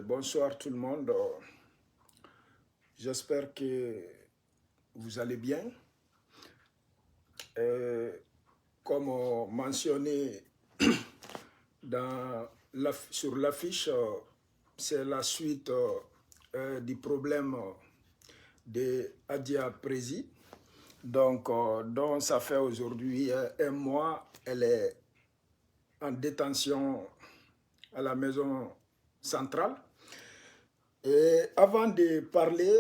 Bonsoir tout le monde. J'espère que vous allez bien. Comme mentionné sur l'affiche, c'est la suite du problème de Adia Prési. Donc ça fait aujourd'hui un mois, elle est en détention à la maison centrale. Et avant de parler,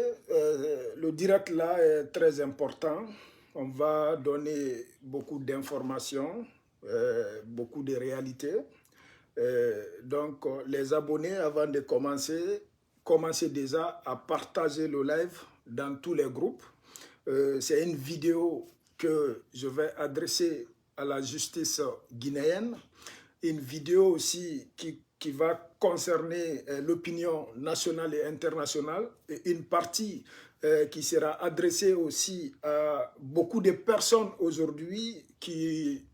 le direct là est très important. On va donner beaucoup d'informations, beaucoup de réalités. Donc les abonnés, avant de commencez déjà à partager le live dans tous les groupes. C'est une vidéo que je vais adresser à la justice guinéenne. Une vidéo aussi qui va concerner l'opinion nationale et internationale, et une partie qui sera adressée aussi à beaucoup de personnes aujourd'hui qui,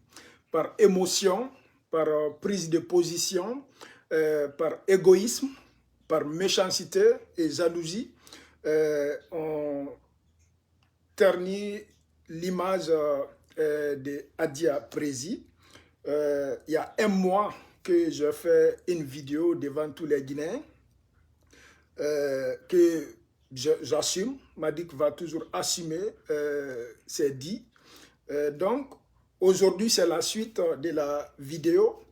par émotion, par prise de position, par égoïsme, par méchanceté et jalousie, ont terni l'image de Adia Prési. Il y a un mois que je fais une vidéo devant tous les Guinéens que j'assume. Madik va toujours assumer, c'est dit. Donc, aujourd'hui, c'est la suite de la vidéo.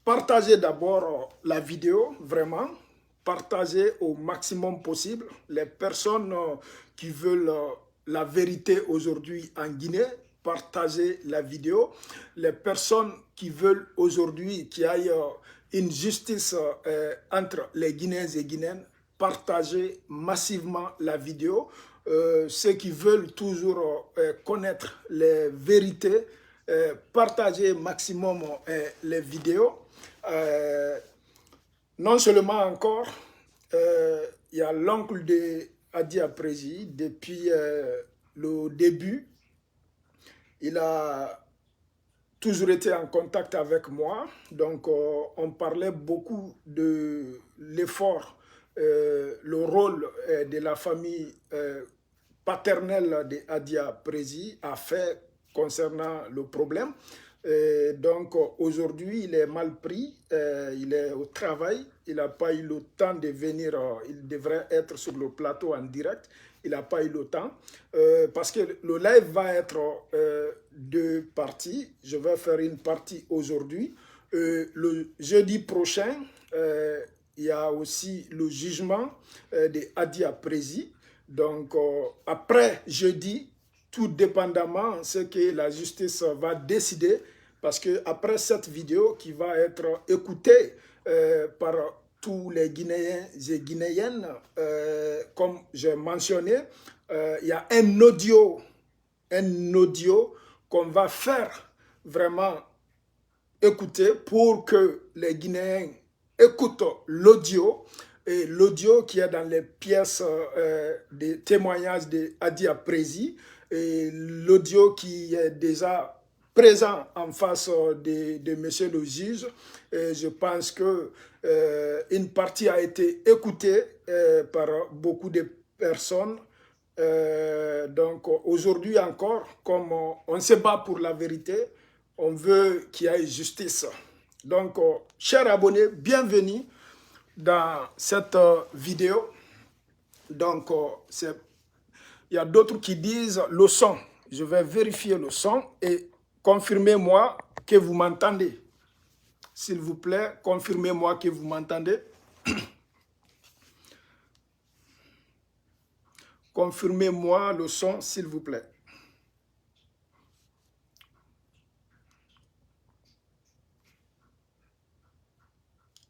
Partagez d'abord la vidéo, vraiment. Partagez au maximum possible. Les personnes qui veulent la vérité aujourd'hui en Guinée, partagez la vidéo. Les personnes qui veulent aujourd'hui qu'il y ait une justice entre les Guinéens et Guinéennes, partagez massivement la vidéo. Ceux qui veulent toujours connaître les vérités, partagez maximum les vidéos. Non seulement encore, il y a l'oncle de Adia Prési, depuis le début, il a toujours été en contact avec moi. Donc, on parlait beaucoup de l'effort, le rôle de la famille paternelle de Adia Prési a fait concernant le problème. Donc, aujourd'hui, il est mal pris, il est au travail, il n'a pas eu le temps de venir, il devrait être sur le plateau en direct. Il n'a pas eu le temps parce que le live va être deux parties. Je vais faire une partie aujourd'hui. Le jeudi prochain, il y a aussi le jugement de Adia Prési. Donc, après jeudi, tout dépendamment de ce que la justice va décider, parce qu'après cette vidéo qui va être écoutée par tous les Guinéens et Guinéennes, comme j'ai mentionné, il y a un audio qu'on va faire vraiment écouter pour que les Guinéens écoutent l'audio, et l'audio qui est dans les pièces des témoignages d'Adia Prési, et l'audio qui est déjà présent en face de monsieur le juge. Et je pense que une partie a été écoutée par beaucoup de personnes. Donc aujourd'hui encore, comme on se bat pour la vérité, on veut qu'il y ait justice. Donc, chers abonnés, bienvenue dans cette vidéo. Donc, il y a d'autres qui disent le son. Je vais vérifier le son et confirmez-moi que vous m'entendez. S'il vous plaît, confirmez-moi que vous m'entendez. Confirmez-moi le son, s'il vous plaît.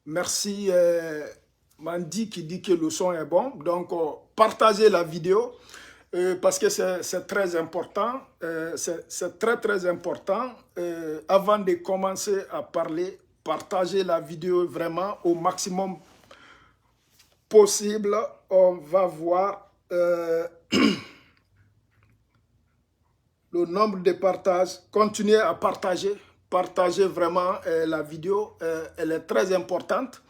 Merci Mandy qui dit que le son est bon. Donc, partagez la vidéo parce que c'est très important. C'est très important. Avant de commencer à parler, partagez la vidéo vraiment au maximum possible. On va voir le nombre de partages. Continuez à partager. Partagez vraiment la vidéo. Elle est très importante.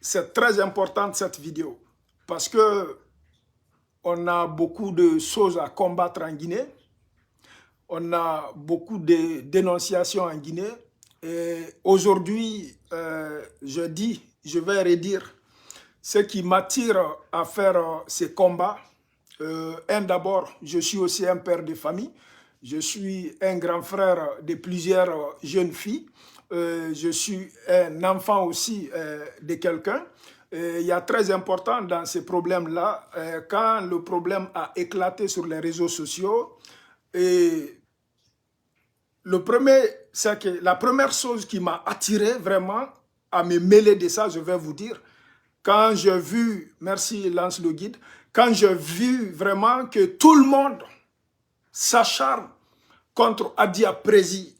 c'est très important cette vidéo parce que on a beaucoup de choses à combattre en Guinée. On a beaucoup de dénonciations en Guinée. Et aujourd'hui, je vais redire ce qui m'attire à faire ces combats. D'abord, je suis aussi un père de famille. Je suis un grand frère de plusieurs jeunes filles. Je suis un enfant aussi de quelqu'un. Il y a très important dans ces problèmes-là, quand le problème a éclaté sur les réseaux sociaux, et c'est que la première chose qui m'a attiré vraiment à me mêler de ça, je vais vous dire, quand j'ai vu, merci Lance le guide, quand j'ai vu vraiment que tout le monde s'acharne contre Adia Prési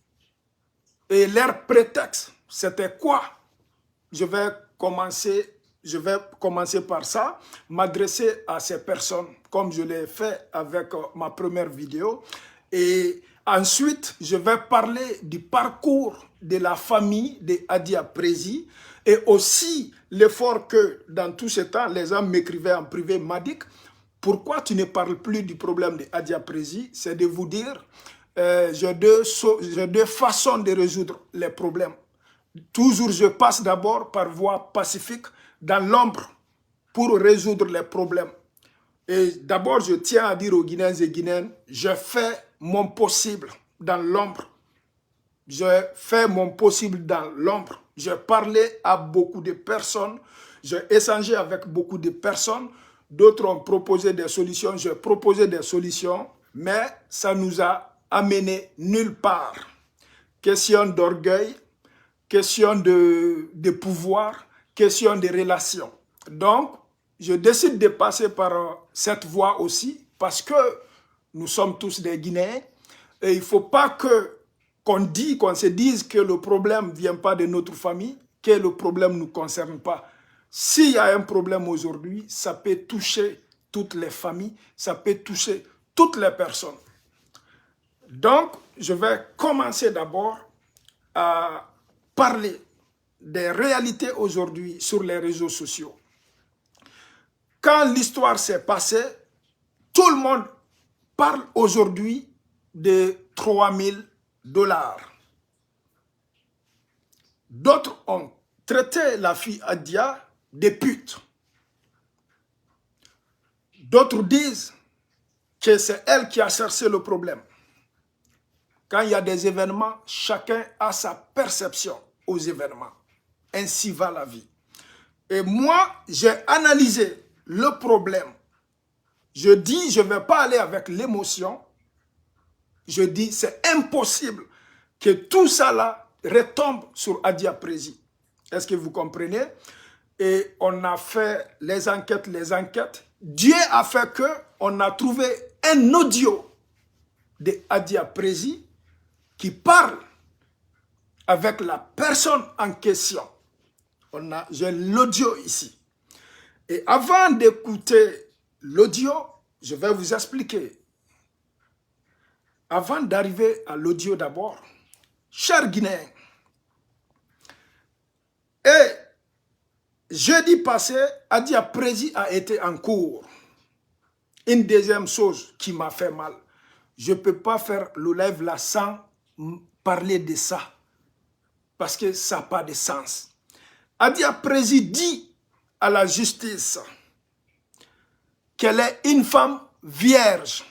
et leur prétexte, c'était quoi? Je vais commencer par ça, m'adresser à ces personnes comme je l'ai fait avec ma première vidéo. Et ensuite, je vais parler du parcours de la famille de Adia Prési et aussi l'effort que dans tout ce temps, les gens m'écrivaient en privé, Madik, pourquoi tu ne parles plus du problème de Adia Prési? C'est de vous dire, j'ai deux façons de résoudre les problèmes. Toujours, je passe d'abord par voie pacifique dans l'ombre pour résoudre les problèmes. Et d'abord, je tiens à dire aux Guinéens et Guinéennes, je fais mon possible dans l'ombre. Je fais mon possible dans l'ombre. J'ai parlé à beaucoup de personnes, j'ai échangé avec beaucoup de personnes. D'autres ont proposé des solutions, j'ai proposé des solutions, mais ça nous a amené nulle part. Question d'orgueil, question de pouvoir, question de relations. Donc, je décide de passer par cette voie aussi parce que nous sommes tous des Guinéens et il ne faut pas qu'on se dise que le problème ne vient pas de notre famille, que le problème ne nous concerne pas. S'il y a un problème aujourd'hui, ça peut toucher toutes les familles, ça peut toucher toutes les personnes. Donc, je vais commencer d'abord à parler des réalités aujourd'hui sur les réseaux sociaux. Quand l'histoire s'est passée, tout le monde parle aujourd'hui de 3 000 $. D'autres ont traité la fille Adia de pute. D'autres disent que c'est elle qui a cherché le problème. Quand il y a des événements, chacun a sa perception aux événements. Ainsi va la vie. Et moi, j'ai analysé le problème. Je dis, je ne vais pas aller avec l'émotion. Je dis, c'est impossible que tout ça là retombe sur Adia Prési. Est-ce que vous comprenez? Et on a fait les enquêtes. Dieu a fait que on a trouvé un audio de Adia Prési qui parle avec la personne en question. J'ai l'audio ici. Et avant d'écouter l'audio, je vais vous expliquer. Avant d'arriver à l'audio d'abord, chers Guinéens, et jeudi passé, Adia Prési a été en cours. Une deuxième chose qui m'a fait mal, je ne peux pas faire le live là sans parler de ça, parce que ça n'a pas de sens. Adia Prési dit à la justice qu'elle est une femme vierge.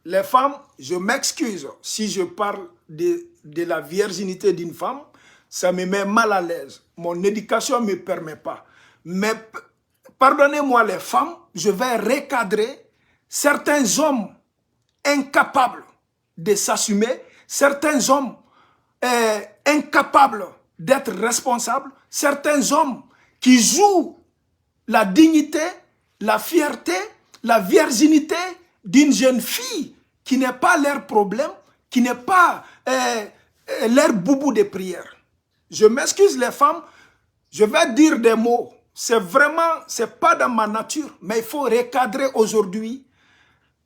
Les femmes, je m'excuse si je parle de la virginité d'une femme, ça me met mal à l'aise. Mon éducation ne me permet pas. Mais pardonnez-moi les femmes, je vais recadrer certains hommes incapables de s'assumer, certains hommes incapables d'être responsables, certains hommes qui jouent la dignité, la fierté, la virginité d'une jeune fille qui n'est pas leur problème, qui n'est pas leur boubou de prière. Je m'excuse les femmes, je vais dire des mots, c'est pas dans ma nature, mais il faut recadrer aujourd'hui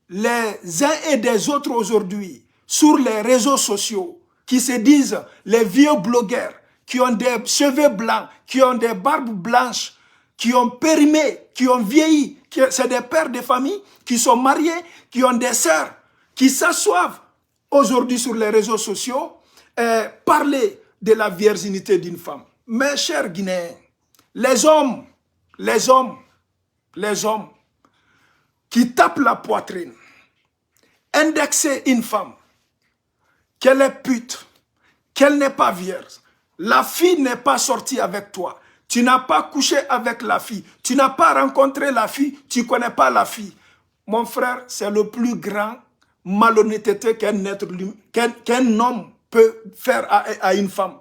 les uns et des autres aujourd'hui sur les réseaux sociaux qui se disent les vieux blogueurs, qui ont des cheveux blancs, qui ont des barbes blanches, qui ont périmé, qui ont vieilli, c'est des pères de famille qui sont mariés, qui ont des sœurs, qui s'assoivent aujourd'hui sur les réseaux sociaux et parler de la virginité d'une femme. Mes chers Guinéens, les hommes qui tapent la poitrine, indexer une femme, qu'elle est pute, qu'elle n'est pas vierge, la fille n'est pas sortie avec toi, tu n'as pas couché avec la fille, tu n'as pas rencontré la fille, tu ne connais pas la fille. Mon frère, c'est le plus grand malhonnêteté qu'un homme peut faire à une femme.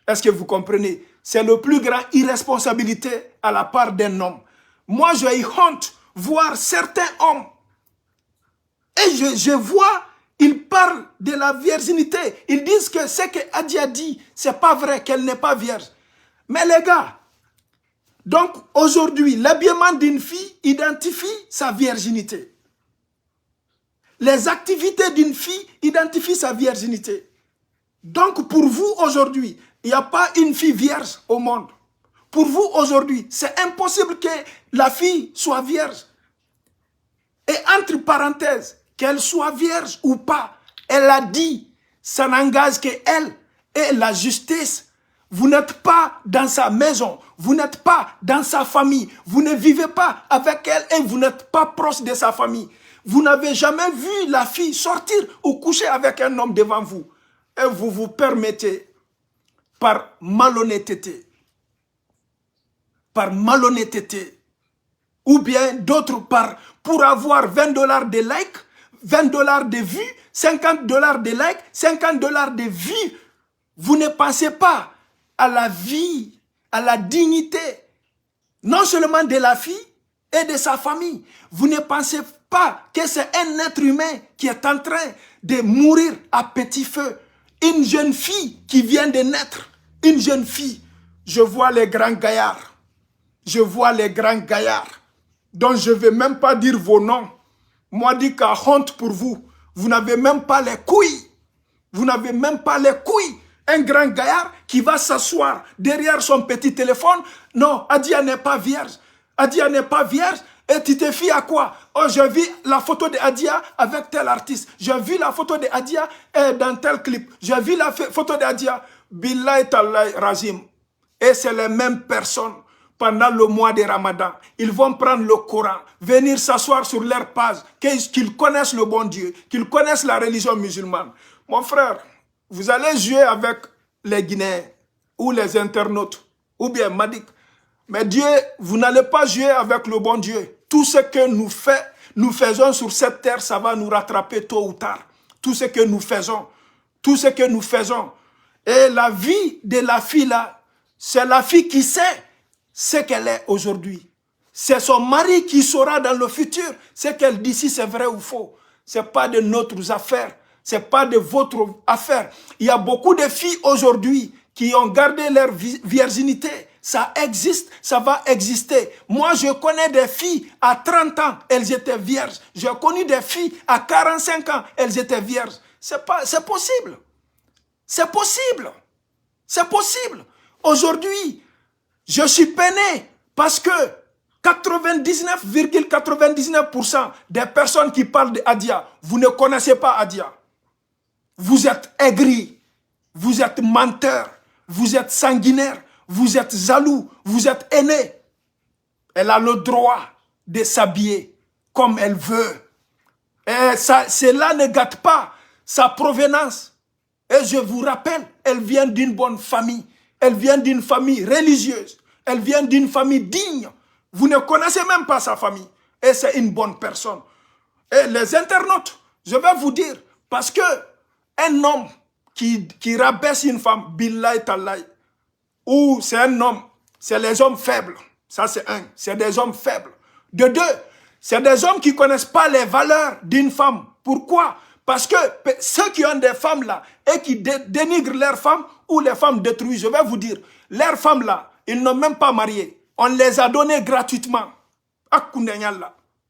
Est-ce que vous comprenez? C'est le plus grand irresponsabilité à la part d'un homme. Moi, j'ai eu honte voir certains hommes. Et je vois, ils parlent de la virginité. Ils disent que ce que Adia dit, c'est pas vrai, qu'elle n'est pas vierge. Mais les gars, donc aujourd'hui, l'habillement d'une fille identifie sa virginité. Les activités d'une fille identifient sa virginité. Donc pour vous aujourd'hui, il n'y a pas une fille vierge au monde. Pour vous aujourd'hui, c'est impossible que la fille soit vierge. Et entre parenthèses, qu'elle soit vierge ou pas, elle a dit, ça n'engage qu'elle et la justice. Vous n'êtes pas dans sa maison, vous n'êtes pas dans sa famille, vous ne vivez pas avec elle et vous n'êtes pas proche de sa famille. Vous n'avez jamais vu la fille sortir ou coucher avec un homme devant vous. Et vous vous permettez, par malhonnêteté, ou bien d'autres pour avoir $20 de likes, $20 de vues, $50 de likes, $50 de vues. Vous ne pensez pas à la vie, à la dignité, non seulement de la fille et de sa famille. Vous ne pensez pas que c'est un être humain qui est en train de mourir à petit feu. Une jeune fille qui vient de naître, une jeune fille. Je vois les grands gaillards. Je vois les grands gaillards dont je ne vais même pas dire vos noms. Moi, je dis qu'à honte pour vous. Vous n'avez même pas les couilles. Vous n'avez même pas les couilles. Un grand gaillard qui va s'asseoir derrière son petit téléphone. Non, Adia n'est pas vierge. Adia n'est pas vierge. Et tu te fies à quoi? Oh, j'ai vu la photo de Adia avec tel artiste. J'ai vu la photo de Adia dans tel clip. J'ai vu la photo de Adia. Billahi Tallahi Razim. Et c'est les mêmes personnes. Pendant le mois de Ramadan, ils vont prendre le Coran, venir s'asseoir sur leur page, qu'ils connaissent le bon Dieu, qu'ils connaissent la religion musulmane. Mon frère, vous allez jouer avec les Guinéens ou les internautes, ou bien Madik. Mais Dieu, vous n'allez pas jouer avec le bon Dieu. Tout ce que nous faisons sur cette terre, ça va nous rattraper tôt ou tard. Tout ce que nous faisons. Et la vie de la fille là, c'est la fille qui sait ce qu'elle est aujourd'hui. C'est son mari qui saura dans le futur ce qu'elle dit, si c'est vrai ou faux. Ce n'est pas de notre affaire. Ce n'est pas de votre affaire. Il y a beaucoup de filles aujourd'hui qui ont gardé leur virginité. Ça existe, ça va exister. Moi, je connais des filles à 30 ans, elles étaient vierges. J'ai connu des filles à 45 ans, elles étaient vierges. C'est possible. C'est possible. C'est possible. Aujourd'hui, je suis peiné parce que 99,99% des personnes qui parlent d'Adia, vous ne connaissez pas Adia. Vous êtes aigris, vous êtes menteurs, vous êtes sanguinaires, vous êtes jaloux, vous êtes haineux. Elle a le droit de s'habiller comme elle veut. Et cela ne gâte pas sa provenance. Et je vous rappelle, elle vient d'une bonne famille. Elle vient d'une famille religieuse. Elle vient d'une famille digne. Vous ne connaissez même pas sa famille. Et c'est une bonne personne. Et les internautes, je vais vous dire, parce que un homme qui rabaisse une femme, billahi tallahi, ou c'est un homme, c'est les hommes faibles. Ça c'est un, c'est des hommes faibles. De deux, c'est des hommes qui ne connaissent pas les valeurs d'une femme. Pourquoi? Parce que ceux qui ont des femmes là et qui dénigrent leurs femmes ou les femmes détruisent, je vais vous dire, leurs femmes là, ils n'ont même pas marié. On les a donnés gratuitement.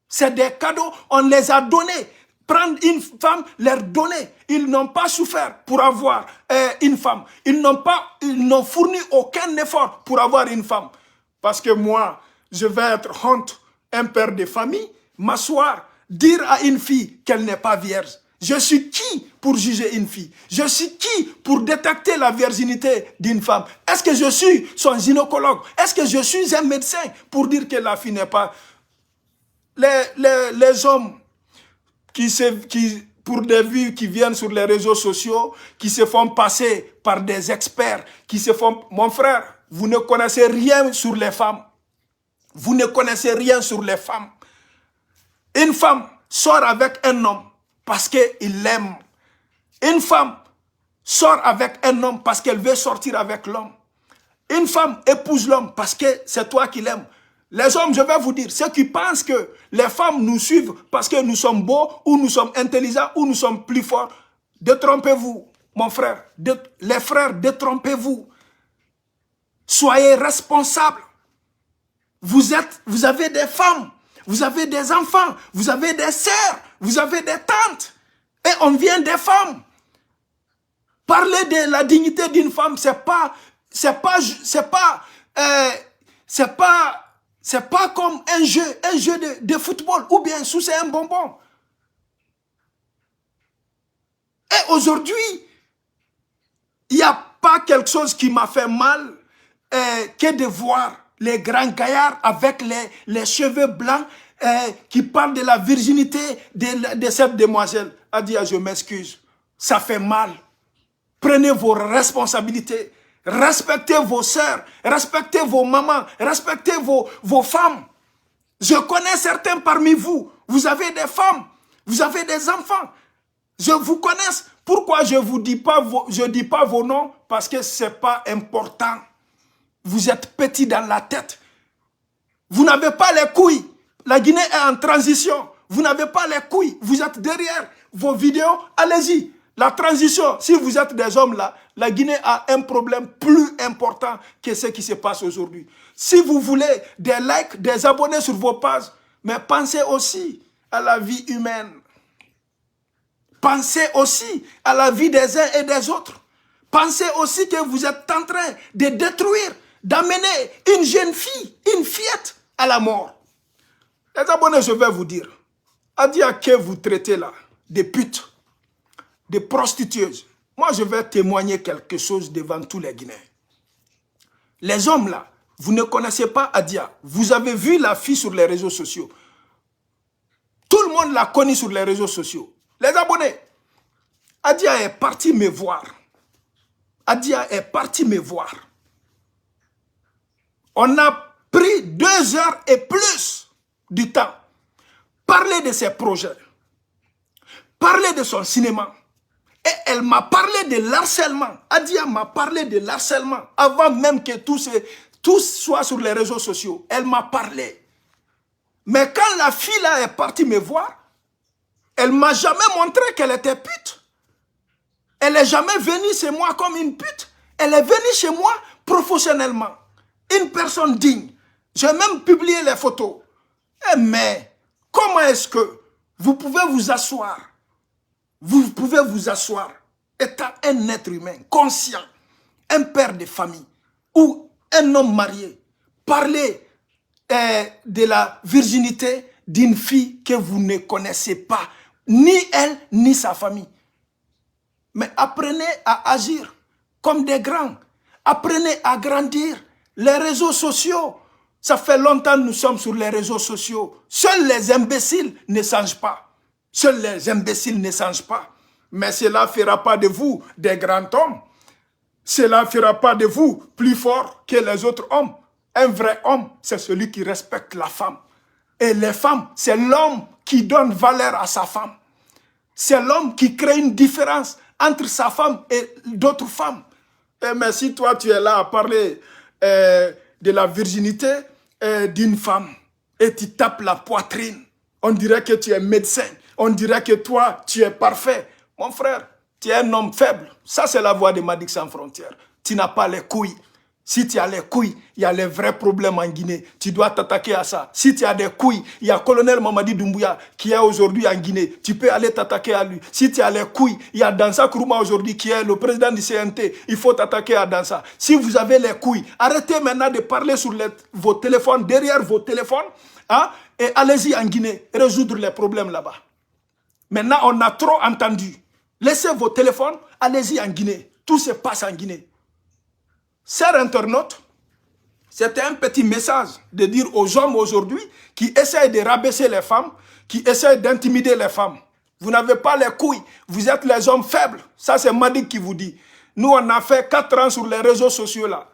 C'est des cadeaux, on les a donnés. prendre une femme, leur donner. Ils n'ont pas souffert pour avoir une femme. Ils n'ont fourni aucun effort pour avoir une femme. Parce que moi, je vais être honte, un père de famille, m'asseoir, dire à une fille qu'elle n'est pas vierge. Je suis qui pour juger une fille? Je suis qui pour détecter la virginité d'une femme? Est-ce que je suis son gynécologue? Est-ce que je suis un médecin pour dire que la fille n'est pas... Les hommes pour des vues qui viennent sur les réseaux sociaux, qui se font passer par des experts, qui se font... Mon frère, vous ne connaissez rien sur les femmes. Vous ne connaissez rien sur les femmes. Une femme sort avec un homme parce qu'il l'aime. Une femme sort avec un homme parce qu'elle veut sortir avec l'homme. Une femme épouse l'homme parce que c'est toi qui l'aimes. Les hommes, je vais vous dire, ceux qui pensent que les femmes nous suivent parce que nous sommes beaux, ou nous sommes intelligents, ou nous sommes plus forts, détrompez-vous, mon frère. Les frères, détrompez-vous. Soyez responsables. Vous avez des femmes, vous avez des enfants, vous avez des sœurs, vous avez des tantes. Et on vient des femmes. Parler de la dignité d'une femme, c'est pas comme un jeu de football ou bien sucer un bonbon. Et aujourd'hui, il n'y a pas quelque chose qui m'a fait mal que de voir les grands gaillards avec les cheveux blancs qui parlent de la virginité de cette demoiselle. Adia, je m'excuse, ça fait mal. Prenez vos responsabilités. Respectez vos sœurs, respectez vos mamans, respectez vos femmes. Je connais certains parmi vous. Vous avez des femmes, vous avez des enfants. Je vous connais. Pourquoi je ne dis pas vos noms? Parce que ce n'est pas important. Vous êtes petits dans la tête. Vous n'avez pas les couilles. La Guinée est en transition. Vous n'avez pas les couilles. Vous êtes derrière vos vidéos. Allez-y. La transition, si vous êtes des hommes là, la Guinée a un problème plus important que ce qui se passe aujourd'hui. Si vous voulez des likes, des abonnés sur vos pages, mais pensez aussi à la vie humaine. Pensez aussi à la vie des uns et des autres. Pensez aussi que vous êtes en train de détruire, d'amener une jeune fille, une fillette à la mort. Les abonnés, je vais vous dire, Adia que vous traitez là, des putes, des prostituées. Moi, je vais témoigner quelque chose devant tous les Guinéens. Les hommes là, vous ne connaissez pas Adia. Vous avez vu la fille sur les réseaux sociaux. Tout le monde l'a connue sur les réseaux sociaux. Les abonnés, Adia est partie me voir. Adia est partie me voir. On a pris 2 heures et plus du temps. Parler de ses projets. Parler de son cinéma. Et elle m'a parlé de l'harcèlement. Adia m'a parlé de l'harcèlement. Avant même que tout soit sur les réseaux sociaux. Elle m'a parlé. Mais quand la fille là est partie me voir, elle ne m'a jamais montré qu'elle était pute. Elle n'est jamais venue chez moi comme une pute. Elle est venue chez moi professionnellement. Une personne digne. J'ai même publié les photos. Mais comment est-ce que vous pouvez vous asseoir? Vous pouvez vous asseoir, étant un être humain conscient, un père de famille ou un homme marié, parler de la virginité d'une fille que vous ne connaissez pas, ni elle, ni sa famille. Mais apprenez à agir comme des grands. Apprenez à grandir. Les réseaux sociaux, ça fait longtemps que nous sommes sur les réseaux sociaux. Seuls les imbéciles ne changent pas. Seuls les imbéciles ne changent pas. Mais cela ne fera pas de vous des grands hommes. Cela ne fera pas de vous plus forts que les autres hommes. Un vrai homme, c'est celui qui respecte la femme. Et les femmes, c'est l'homme qui donne valeur à sa femme. C'est l'homme qui crée une différence entre sa femme et d'autres femmes. Mais si toi, tu es là à parler de la virginité d'une femme et tu tapes la poitrine, on dirait que tu es médecin. On dirait que toi, tu es parfait. Mon frère, tu es un homme faible. Ça, c'est la voix de Madic Sans Frontières. Tu n'as pas les couilles. Si tu as les couilles, il y a les vrais problèmes en Guinée. Tu dois t'attaquer à ça. Si tu as des couilles, il y a le colonel Mamadi Doumbouya qui est aujourd'hui en Guinée. Tu peux aller t'attaquer à lui. Si tu as les couilles, il y a Dansa Kourouma aujourd'hui qui est le président du CNT. Il faut t'attaquer à Dansa. Si vous avez les couilles, arrêtez maintenant de parler sur vos téléphones, derrière vos téléphones, hein, et allez-y en Guinée, résoudre les problèmes là-bas. Maintenant, on a trop entendu. Laissez vos téléphones, allez-y en Guinée. Tout se passe en Guinée. Chers internautes, c'était un petit message de dire aux hommes aujourd'hui qui essayent de rabaisser les femmes, qui essayent d'intimider les femmes. Vous n'avez pas les couilles, vous êtes les hommes faibles. Ça, c'est Madik qui vous dit. Nous, on a fait 4 ans sur les réseaux sociaux là.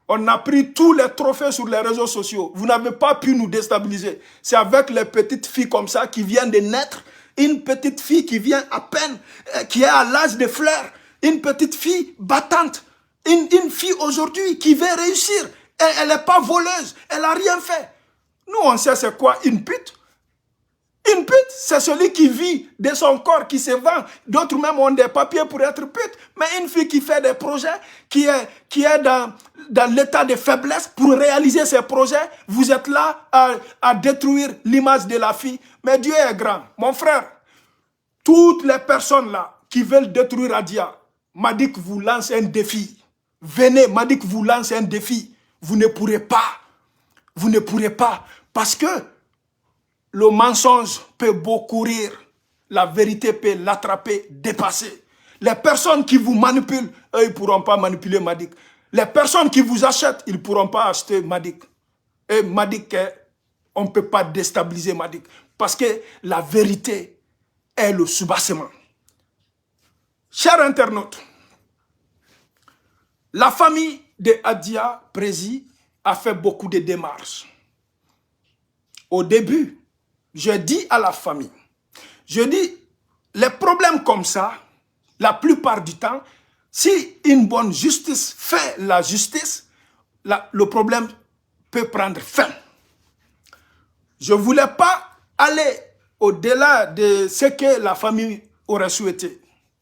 On a pris tous les trophées sur les réseaux sociaux. Vous n'avez pas pu nous déstabiliser. C'est avec les petites filles comme ça qui viennent de naître. Une petite fille qui vient à peine, qui est à l'âge de fleurs. Une petite fille battante. Une fille aujourd'hui qui veut réussir. Elle n'est pas voleuse. Elle n'a rien fait. Nous, on sait c'est quoi une pute. Une pute, c'est celui qui vit de son corps, qui se vend. D'autres même ont des papiers pour être pute. Mais une fille qui fait des projets, qui est dans l'état de faiblesse pour réaliser ses projets, vous êtes là à détruire l'image de la fille. Mais Dieu est grand. Mon frère, toutes les personnes là qui veulent détruire Adia, Madik vous lance un défi. Venez, Madik vous lance un défi. Vous ne pourrez pas. Vous ne pourrez pas. Parce que le mensonge peut beaucoup rire. La vérité peut l'attraper, dépasser. Les personnes qui vous manipulent, eux, ils ne pourront pas manipuler Madik. Les personnes qui vous achètent, ils ne pourront pas acheter Madik. Et Madik, on ne peut pas déstabiliser Madik. Parce que la vérité est le soubassement. Chers internautes, la famille de Adia Prési a fait beaucoup de démarches. Au début, je dis à la famille, je dis, les problèmes comme ça, la plupart du temps, si une bonne justice fait la justice, le problème peut prendre fin. Je ne voulais pas aller au-delà de ce que la famille aurait souhaité.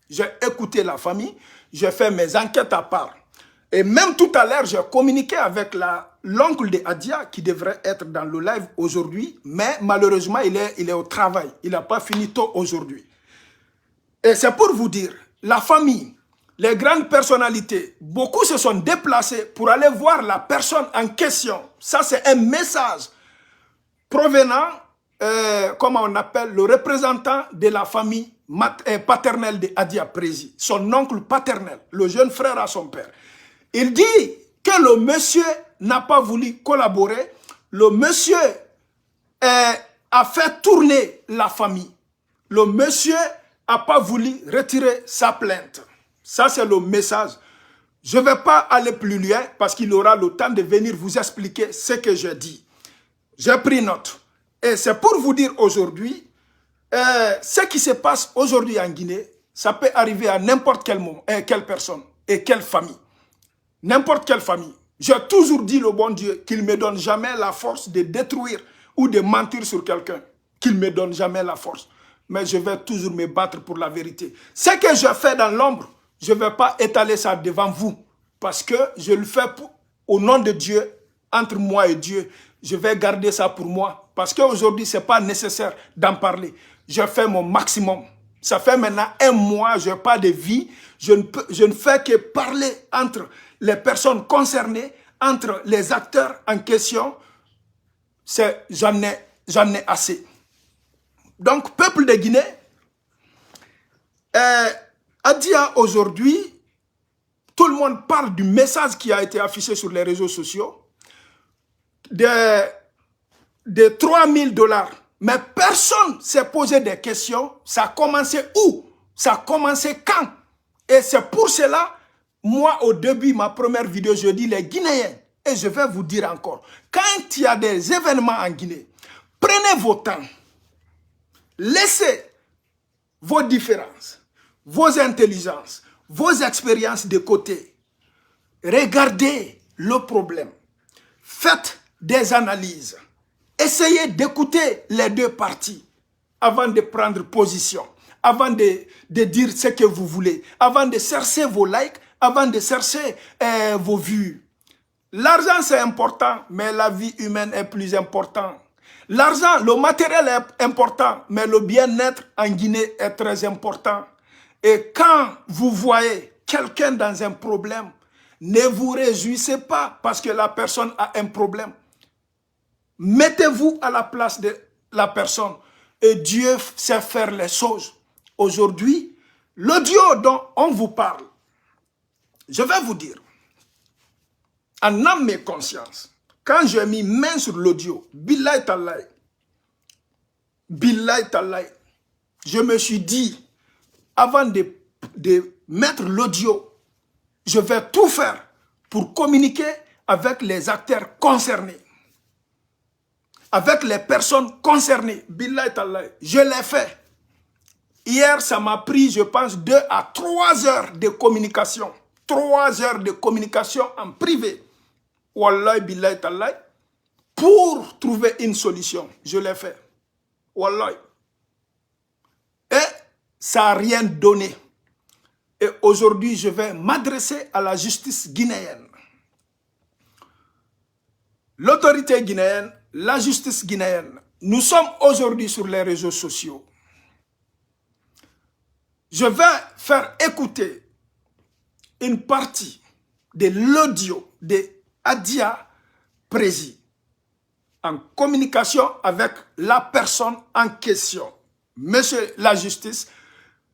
J'ai écouté la famille, j'ai fait mes enquêtes à part. Et même tout à l'heure, j'ai communiqué avec l'oncle de Adia qui devrait être dans le live aujourd'hui, mais malheureusement, il est au travail. Il n'a pas fini tôt aujourd'hui. Et c'est pour vous dire, la famille, les grandes personnalités, beaucoup se sont déplacés pour aller voir la personne en question. Ça, c'est un message provenant, comment on appelle, le représentant de la famille paternelle de Adia Prési, son oncle paternel, le jeune frère à son père. Il dit que le monsieur n'a pas voulu collaborer. Le monsieur a fait tourner la famille. Le monsieur n'a pas voulu retirer sa plainte. Ça, c'est le message. Je ne vais pas aller plus loin parce qu'il aura le temps de venir vous expliquer ce que j'ai dit. J'ai pris note. Et c'est pour vous dire aujourd'hui, ce qui se passe aujourd'hui en Guinée, ça peut arriver à n'importe quel moment, quelle personne et quelle famille. N'importe quelle famille. J'ai toujours dit le bon Dieu qu'il ne me donne jamais la force de détruire ou de mentir sur quelqu'un. Qu'il ne me donne jamais la force. Mais je vais toujours me battre pour la vérité. Ce que je fais dans l'ombre, je ne vais pas étaler ça devant vous. Parce que je le fais au nom de Dieu, entre moi et Dieu. Je vais garder ça pour moi. Parce qu'aujourd'hui, ce n'est pas nécessaire d'en parler. Je fais mon maximum. Ça fait maintenant 1 mois, je n'ai pas de vie. Je ne fais que parler entre les personnes concernées, entre les acteurs en question. J'en ai assez. Donc, peuple de Guinée, Adia aujourd'hui, tout le monde parle du message qui a été affiché sur les réseaux sociaux, de 3 000 $. Mais personne s'est posé des questions. Ça a commencé où? Ça a commencé quand? Et c'est pour cela, moi, au début, ma première vidéo, je dis les Guinéens, et je vais vous dire encore, quand il y a des événements en Guinée, prenez vos temps, laissez vos différences, vos intelligences, vos expériences de côté. Regardez le problème. Faites des analyses. Essayez d'écouter les deux parties avant de prendre position, avant de dire ce que vous voulez, avant de chercher vos likes, avant de chercher vos vues. L'argent, c'est important, mais la vie humaine est plus importante. L'argent, le matériel est important, mais le bien-être en Guinée est très important. Et quand vous voyez quelqu'un dans un problème, ne vous réjouissez pas parce que la personne a un problème. Mettez-vous à la place de la personne et Dieu sait faire les choses. Aujourd'hui, l'audio dont on vous parle, je vais vous dire, en âme et conscience, quand j'ai mis main sur l'audio, billahi tallahi, je me suis dit, avant de mettre l'audio, je vais tout faire pour communiquer avec les acteurs concernés, avec les personnes concernées. Billahi tallahi, je l'ai fait. Hier, ça m'a pris, je pense, 2 à 3 heures de communication. 3 heures de communication en privé. Wallahi, billahi tallahi, pour trouver une solution. Je l'ai fait. Wallahi. Et ça n'a rien donné. Et aujourd'hui, je vais m'adresser à la justice guinéenne. L'autorité guinéenne, la justice guinéenne, nous sommes aujourd'hui sur les réseaux sociaux. Je vais faire écouter une partie de l'audio de Adia Prési en communication avec la personne en question. Monsieur la justice,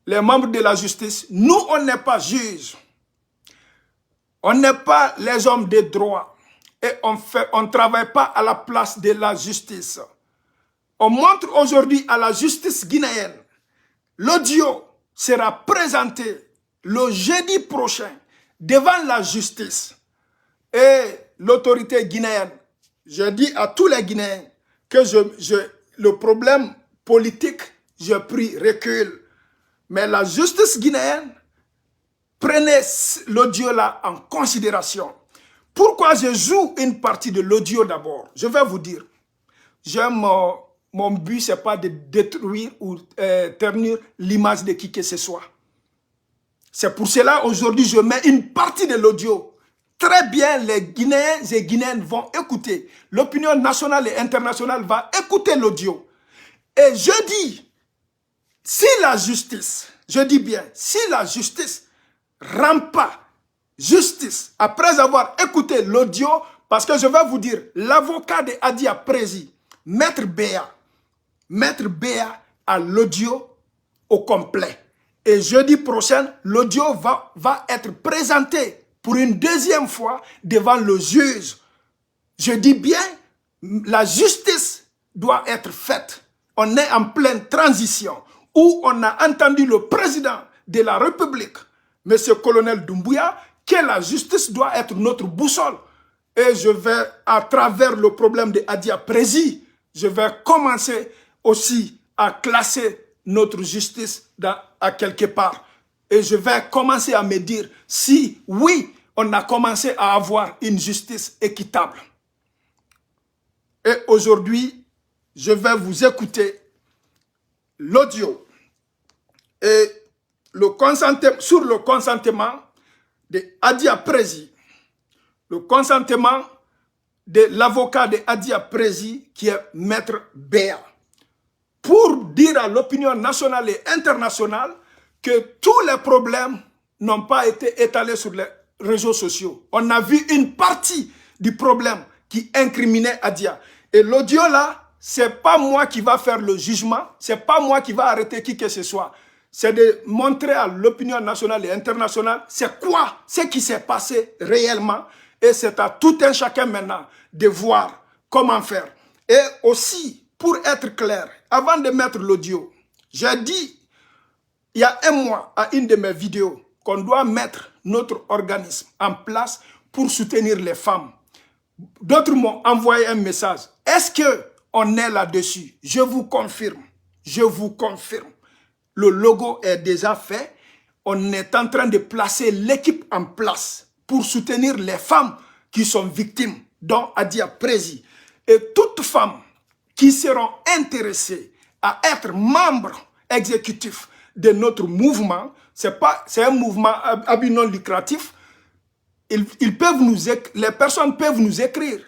les membres de la justice, nous, on n'est pas juges. On n'est pas les hommes de droit. Et on ne travaille pas à la place de la justice. On montre aujourd'hui à la justice guinéenne. L'audio sera présenté le jeudi prochain devant la justice. Et l'autorité guinéenne, je dis à tous les Guinéens que le problème politique, je prie recul. Mais la justice guinéenne, prenez l'audio là en considération. Pourquoi je joue une partie de l'audio d'abord? Je vais vous dire. Mon but, ce n'est pas de détruire ou ternir l'image de qui que ce soit. C'est pour cela, aujourd'hui, je mets une partie de l'audio. Très bien, les Guinéens et Guinéennes vont écouter. L'opinion nationale et internationale va écouter l'audio. Et je dis, si la justice, je dis bien, si la justice ne rend pas justice après avoir écouté l'audio, parce que je vais vous dire, l'avocat de Adia Prési, Maître Béa a l'audio au complet. Et jeudi prochain, l'audio va être présenté pour une deuxième fois devant le juge. Je dis bien, la justice doit être faite. On est en pleine transition où on a entendu le président de la République, M. Colonel Doumbouya, que la justice doit être notre boussole. Et je vais, à travers le problème de Adia Prési, je vais commencer aussi à classer notre justice à quelque part. Et je vais commencer à me dire si, oui, on a commencé à avoir une justice équitable. Et aujourd'hui, je vais vous écouter l'audio et sur le consentement de Adia Prési, le consentement de l'avocat de Adia Prési qui est Maître Béa, pour dire à l'opinion nationale et internationale que tous les problèmes n'ont pas été étalés sur les réseaux sociaux. On a vu une partie du problème qui incriminait Adia. Et l'audio là, c'est pas moi qui va faire le jugement, c'est pas moi qui va arrêter qui que ce soit. C'est de montrer à l'opinion nationale et internationale c'est quoi ce qui s'est passé réellement. Et c'est à tout un chacun maintenant de voir comment faire. Et aussi, pour être clair, avant de mettre l'audio, j'ai dit il y a un mois à une de mes vidéos qu'on doit mettre notre organisme en place pour soutenir les femmes. D'autres m'ont envoyé un message. Est-ce qu'on est là-dessus? Je vous confirme. Je vous confirme. Le logo est déjà fait. On est en train de placer l'équipe en place pour soutenir les femmes qui sont victimes, dont Adia Prési. Et toutes femmes qui seront intéressées à être membres exécutifs de notre mouvement, c'est un mouvement à but non lucratif. les personnes peuvent nous écrire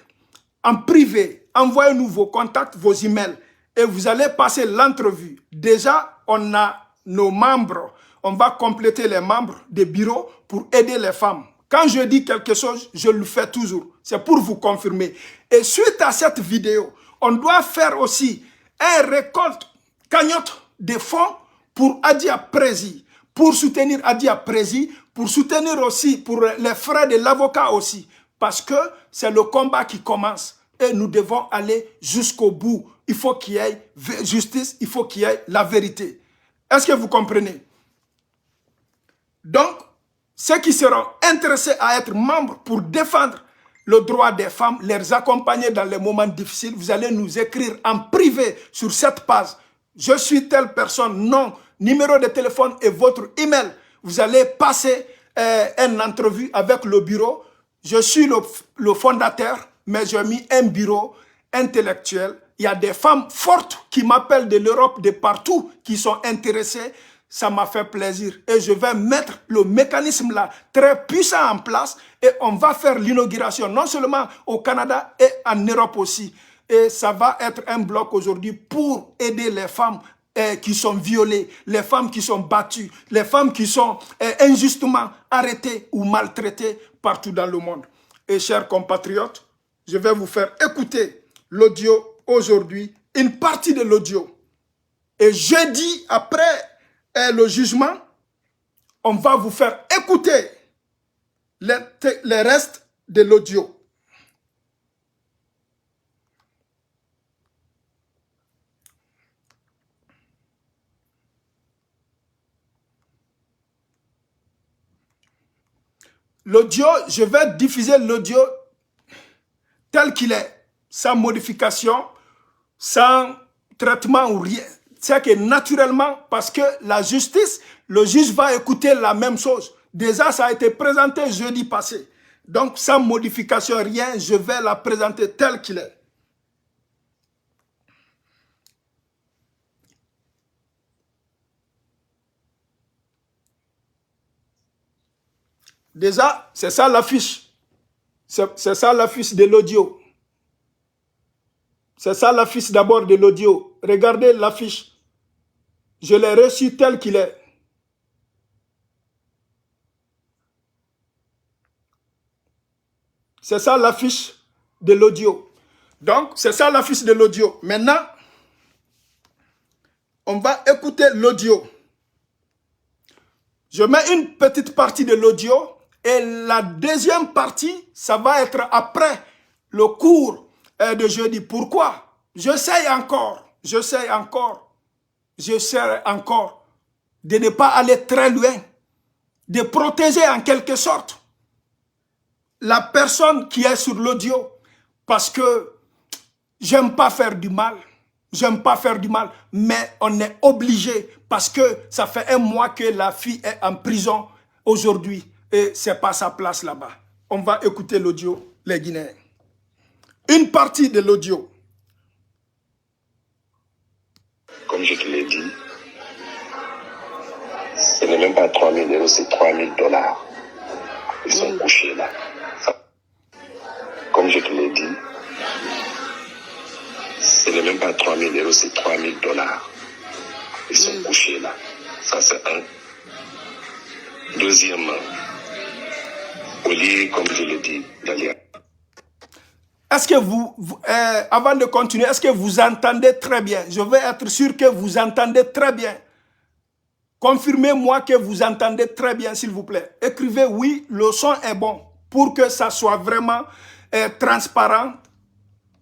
en privé. Envoyez-nous vos contacts, vos emails et vous allez passer l'entrevue. Déjà, on a nos membres. On va compléter les membres des bureaux pour aider les femmes. Quand je dis quelque chose, je le fais toujours. C'est pour vous confirmer. Et suite à cette vidéo, on doit faire aussi une récolte cagnotte des fonds pour Adia Prési, pour soutenir Adia Prési, pour soutenir aussi pour les frais de l'avocat aussi. Parce que c'est le combat qui commence et nous devons aller jusqu'au bout. Il faut qu'il y ait justice, il faut qu'il y ait la vérité. Est-ce que vous comprenez? Donc, ceux qui seront intéressés à être membres pour défendre le droit des femmes, les accompagner dans les moments difficiles, vous allez nous écrire en privé sur cette page. Je suis telle personne, nom, numéro de téléphone et votre email. Vous allez passer une entrevue avec le bureau. Je suis le fondateur, mais j'ai mis un bureau intellectuel. Il y a des femmes fortes qui m'appellent de l'Europe, de partout, qui sont intéressées. Ça m'a fait plaisir. Et je vais mettre le mécanisme là très puissant en place. Et on va faire l'inauguration non seulement au Canada et en Europe aussi. Et ça va être un bloc aujourd'hui pour aider les femmes qui sont violées, les femmes qui sont battues, les femmes qui sont injustement arrêtées ou maltraitées partout dans le monde. Et chers compatriotes, je vais vous faire écouter l'audio aujourd'hui, une partie de l'audio. Et jeudi, après le jugement, on va vous faire écouter les restes de l'audio. L'audio, je vais diffuser l'audio tel qu'il est, sans modification, sans traitement ou rien. C'est que naturellement, parce que la justice, le juge va écouter la même chose. Déjà, ça a été présenté jeudi passé. Donc, sans modification, rien, je vais la présenter tel qu'il est. Déjà, c'est ça l'affiche. C'est ça l'affiche de l'audio. C'est ça l'affiche d'abord de l'audio. Regardez l'affiche. Je l'ai reçu tel qu'il est. C'est ça l'affiche de l'audio. Donc, c'est ça l'affiche de l'audio. Maintenant, on va écouter l'audio. Je mets une petite partie de l'audio et la deuxième partie, ça va être après le cours de jeudi. Pourquoi? J'essaie encore de ne pas aller très loin, de protéger en quelque sorte la personne qui est sur l'audio, parce que j'aime pas faire du mal, mais on est obligé, parce que ça fait un mois que la fille est en prison aujourd'hui, et c'est pas sa place là-bas. On va écouter l'audio, les Guinéens. Une partie de l'audio. Comme je te l'ai dit, ce n'est même pas 3 000 euros, c'est 3 000 $. Ils sont couchés là. Comme je te l'ai dit, ce n'est même pas 3 000 euros, c'est 3 000 $. Ils sont couchés là. Ça, c'est un. Deuxièmement, au lieu, comme je l'ai dit, d'aller. Est-ce que avant de continuer, est-ce que vous entendez très bien? Je veux être sûr que vous entendez très bien. Confirmez-moi que vous entendez très bien, s'il vous plaît. Écrivez oui, le son est bon, pour que ça soit vraiment transparent.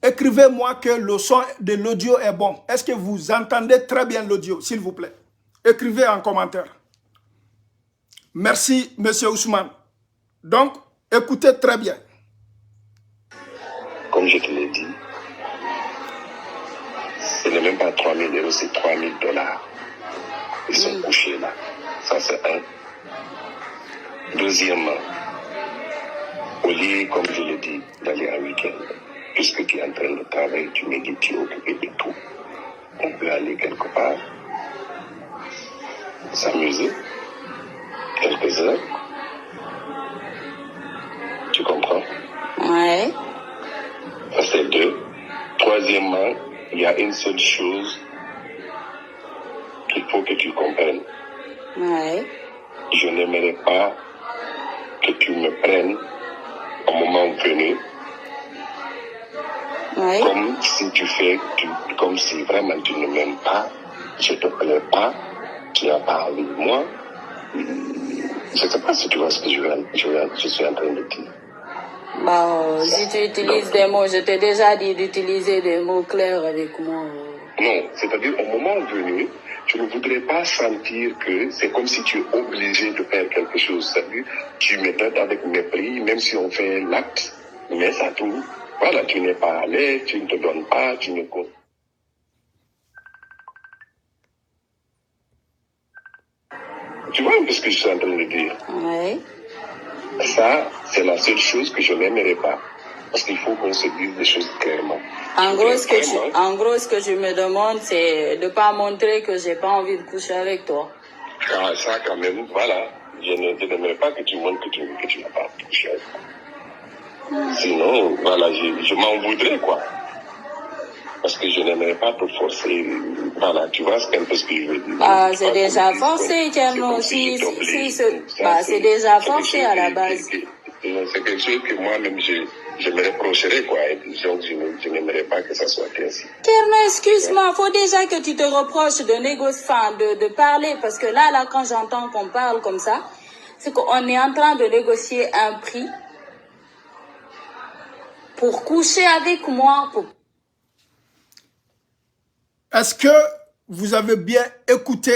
Écrivez-moi que le son de l'audio est bon. Est-ce que vous entendez très bien l'audio, s'il vous plaît? Écrivez en commentaire. Merci, monsieur Ousmane. Donc, écoutez très bien. Comme je te l'ai dit, ce n'est même pas 3 000 euros, c'est 3 000 $. Ils sont couchés là. Ça, c'est un. Deuxièmement, au lieu, comme je l'ai dit, d'aller en week-end, puisque tu es en train de travailler, tu médites, tu es occupé de tout, on peut aller quelque part, s'amuser, quelques heures, Ouais. Ça, c'est 2. Troisièmement, il y a une seule chose qu'il faut que tu comprennes. Ouais. Je n'aimerais pas que tu me prennes au moment venu. Ouais. Comme si comme si vraiment tu ne m'aimes pas, je ne te plais pas, tu n'as pas envie de moi. Je ne sais pas si tu vois ce que je suis en train de dire. Bah, si tu utilises des mots, je t'ai déjà dit d'utiliser des mots clairs avec moi. Non, c'est-à-dire au moment venu, tu ne voudrais pas sentir que c'est comme si tu es obligé de faire quelque chose. C'est-à-dire, tu me traites avec mépris, même si on fait l'acte, mais ça tout. Voilà, tu n'es pas à l'aise, tu ne te donnes pas, tu ne... Tu vois un peu ce que je suis en train de dire? Oui. Ça, c'est la seule chose que je n'aimerais pas. Parce qu'il faut qu'on se dise des choses clairement. En gros, ce que je me demande, c'est de ne pas montrer que j'ai pas envie de coucher avec toi. Ah, ça, quand même, voilà. Je n'aimerais pas que tu montres que tu n'as pas couché avec moi. Sinon, voilà, je m'en voudrais, quoi. Parce que je n'aimerais pas te forcer. Voilà, tu vois un peu ce que je veux dire. Bah, c'est déjà forcé, Tierno. C'est déjà forcé à la base. C'est quelque chose que moi-même, je me reprocherais, quoi. Donc, je n'aimerais pas que ça soit ainsi. Tierno, excuse-moi, faut déjà que tu te reproches de négocier, de parler. Parce que là, quand j'entends qu'on parle comme ça, c'est qu'on est en train de négocier un prix pour coucher avec moi, Est-ce que vous avez bien écouté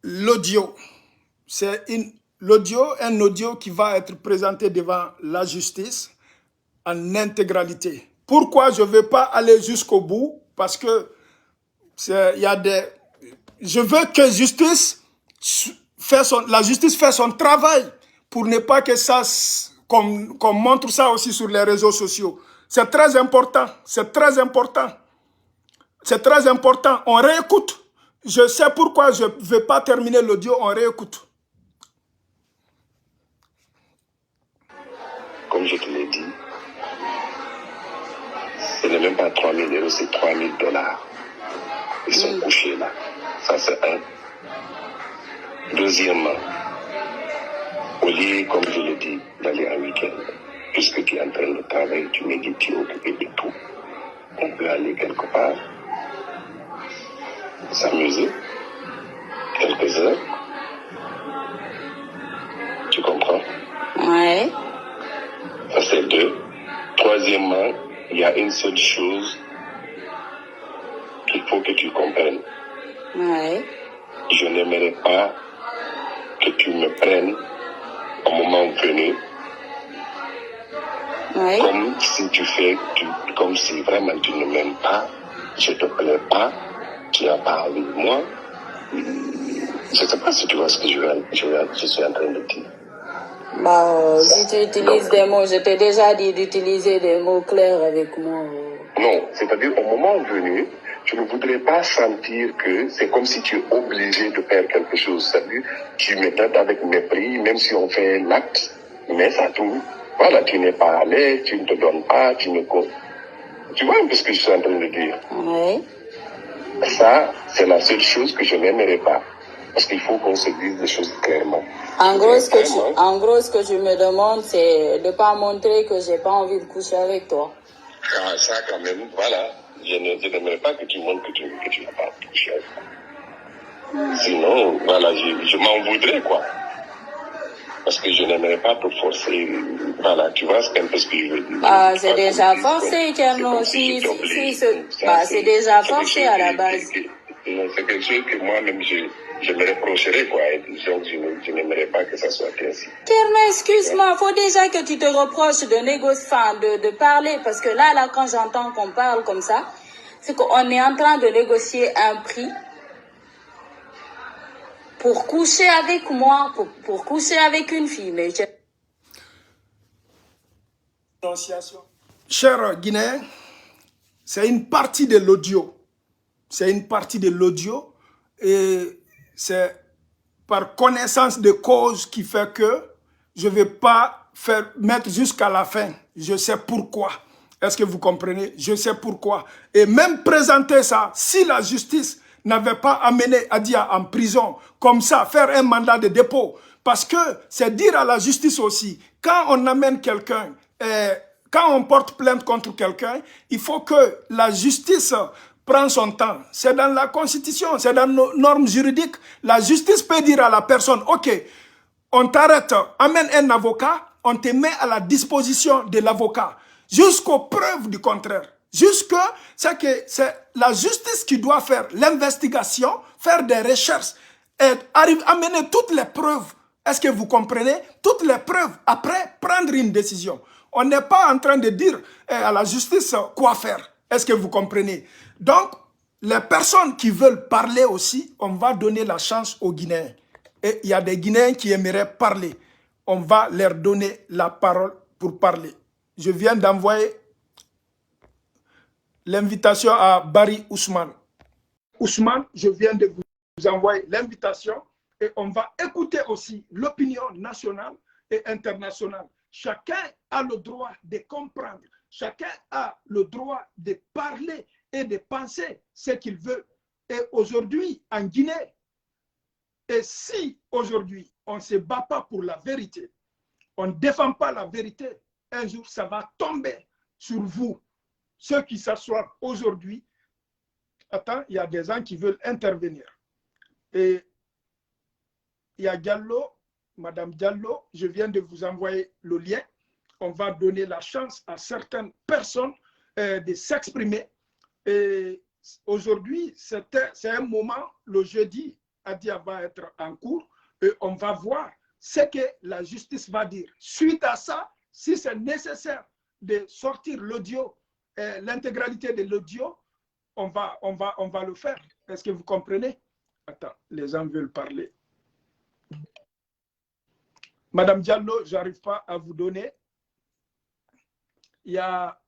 l'audio? C'est un audio qui va être présenté devant la justice en intégralité. Pourquoi je ne vais pas aller jusqu'au bout? Parce que je veux que la justice fasse son travail pour ne pas que ça, qu'on montre ça aussi sur les réseaux sociaux. C'est très important, c'est très important. C'est très important. On réécoute. Je sais pourquoi je ne vais pas terminer l'audio, on réécoute. Comme je te l'ai dit, ce n'est même pas 3 000 euros, c'est 3 000 $. Ils sont couchés là. Ça, c'est un. Deuxièmement, au lieu, comme je l'ai dit, d'aller en week-end, puisque tu es en train de travailler, tu me dis, tu es occupé de tout, on peut aller quelque part, s'amuser, quelques heures. Tu comprends? Ouais. Ça, c'est 2. Troisièmement, il y a une seule chose qu'il faut que tu comprennes. Ouais. Je n'aimerais pas que tu me prennes au moment venu. Ouais. Comme si comme si vraiment tu ne m'aimes pas, je ne te plais pas, tu n'as pas envie de moi. Je ne sais pas si tu vois ce que je suis en train de dire. Bah, si tu utilises des mots, je t'ai déjà dit d'utiliser des mots clairs avec moi. Non, c'est-à-dire au moment venu, tu ne voudrais pas sentir que c'est comme si tu es obligé de faire quelque chose. C'est-à-dire, tu me traites avec mépris, même si on fait l'acte, mais ça tout. Voilà, tu n'es pas à l'aise, tu ne te donnes pas, tu ne... Tu vois un peu ce que je suis en train de dire? Oui. Ça, c'est la seule chose que je n'aimerais pas. Parce qu'il faut qu'on se dise des choses clairement. En gros, ce que je me demande, c'est de ne pas montrer que j'ai pas envie de coucher avec toi. Ah, ça, quand même, voilà. Je n'aimerais pas que tu montres que tu n'as pas couché avec moi. Sinon, voilà, je m'en voudrais, quoi. Parce que je n'aimerais pas te forcer. Voilà, tu vois un peu ce que je veux dire. Ah, c'est déjà forcé, Tierno. C'est déjà forcé à la base. C'est quelque chose que moi-même, je me reprocherais, quoi. Donc, je n'aimerais pas que ça soit ainsi. Tierno, excuse-moi, faut déjà que tu te reproches de négocier, de parler. Parce que là, quand j'entends qu'on parle comme ça, c'est qu'on est en train de négocier un prix pour coucher avec moi, pour coucher avec une fille. Mais Chers Guinéens, c'est une partie de l'audio. C'est une partie de l'audio et c'est par connaissance de cause qui fait que je ne vais pas mettre jusqu'à la fin. Je sais pourquoi. Est-ce que vous comprenez? Je sais pourquoi. Et même présenter ça, si la justice n'avait pas amené Adia en prison, comme ça, faire un mandat de dépôt. Parce que c'est dire à la justice aussi, quand on amène quelqu'un, quand on porte plainte contre quelqu'un, il faut que la justice prenne son temps. C'est dans la Constitution, c'est dans nos normes juridiques. La justice peut dire à la personne, ok, on t'arrête, amène un avocat, on te met à la disposition de l'avocat, jusqu'aux preuves du contraire. Jusque, c'est que c'est la justice qui doit faire l'investigation, faire des recherches, et amener toutes les preuves. Est-ce que vous comprenez? Toutes les preuves, après, prendre une décision. On n'est pas en train de dire à la justice quoi faire. Est-ce que vous comprenez? Donc, les personnes qui veulent parler aussi, on va donner la chance aux Guinéens. Et il y a des Guinéens qui aimeraient parler. On va leur donner la parole pour parler. Je viens d'envoyer l'invitation à Barry Ousmane. Ousmane, je viens de vous envoyer l'invitation et on va écouter aussi l'opinion nationale et internationale. Chacun a le droit de comprendre. Chacun a le droit de parler et de penser ce qu'il veut. Et aujourd'hui, en Guinée, et si aujourd'hui, on ne se bat pas pour la vérité, on ne défend pas la vérité, un jour, ça va tomber sur vous. Ceux qui s'assoient aujourd'hui, attends, il y a des gens qui veulent intervenir. Et il y a Diallo, Madame Diallo, je viens de vous envoyer le lien. On va donner la chance à certaines personnes de s'exprimer. Et aujourd'hui, c'est un moment, le jeudi, Adia va être en cours et on va voir ce que la justice va dire. Suite à ça, si c'est nécessaire de sortir l'audio, l'intégralité de l'audio, on va le faire. Est-ce que vous comprenez? Attends, les gens veulent parler. Madame Diallo, je n'arrive pas à vous donner. Il y a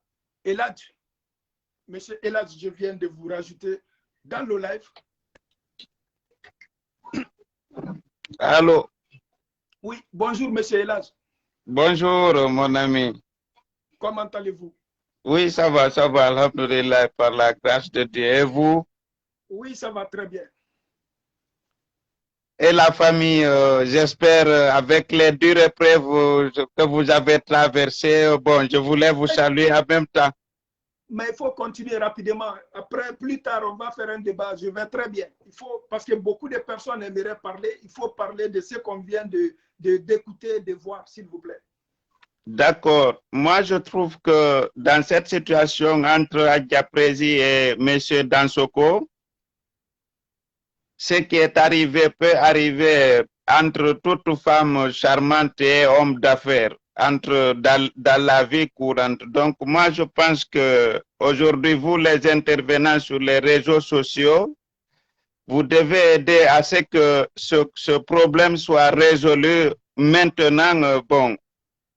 Eladj. Monsieur Eladj, je viens de vous rajouter dans le live. Allô? Oui, bonjour Monsieur Eladj. Bonjour mon ami. Comment allez-vous? Oui, ça va, alhamdoulilah, par la grâce de Dieu. Et vous? Oui, ça va très bien. Et la famille, j'espère, avec les dures épreuves que vous avez traversées, bon, je voulais vous saluer en même temps. Mais il faut continuer rapidement. Après, plus tard, on va faire un débat. Je vais très bien. Il faut, parce que beaucoup de personnes aimeraient parler, il faut parler de ce qu'on vient d'écouter, de voir, s'il vous plaît. D'accord. Moi, je trouve que dans cette situation entre Adia Prési et M. Dansoko, ce qui est arrivé peut arriver entre toute femme charmante et homme d'affaires, dans la vie courante. Donc, moi, je pense que aujourd'hui, vous, les intervenants sur les réseaux sociaux, vous devez aider à ce que ce problème soit résolu maintenant, bon,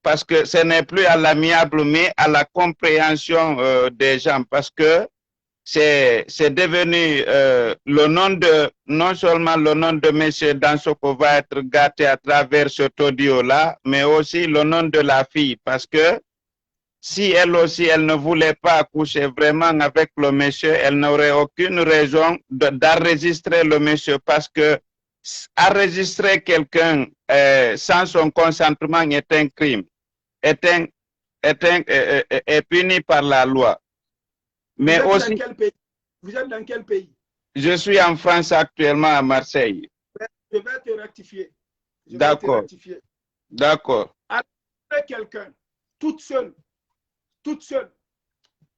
parce que ce n'est plus à l'amiable, mais à la compréhension des gens, parce que c'est devenu le nom de, non seulement le nom de M. Dansoko va être gâté à travers cet audio-là, mais aussi le nom de la fille, parce que si elle aussi, elle ne voulait pas coucher vraiment avec le monsieur, elle n'aurait aucune raison d'enregistrer le monsieur, parce que enregistrer quelqu'un sans son consentement est un crime, est puni par la loi. Mais vous êtes aussi, dans quel pays? Vous êtes dans quel pays? Je suis en France actuellement, à Marseille. Je vais te rectifier. D'accord. D'accord. Arrêter quelqu'un toute seule,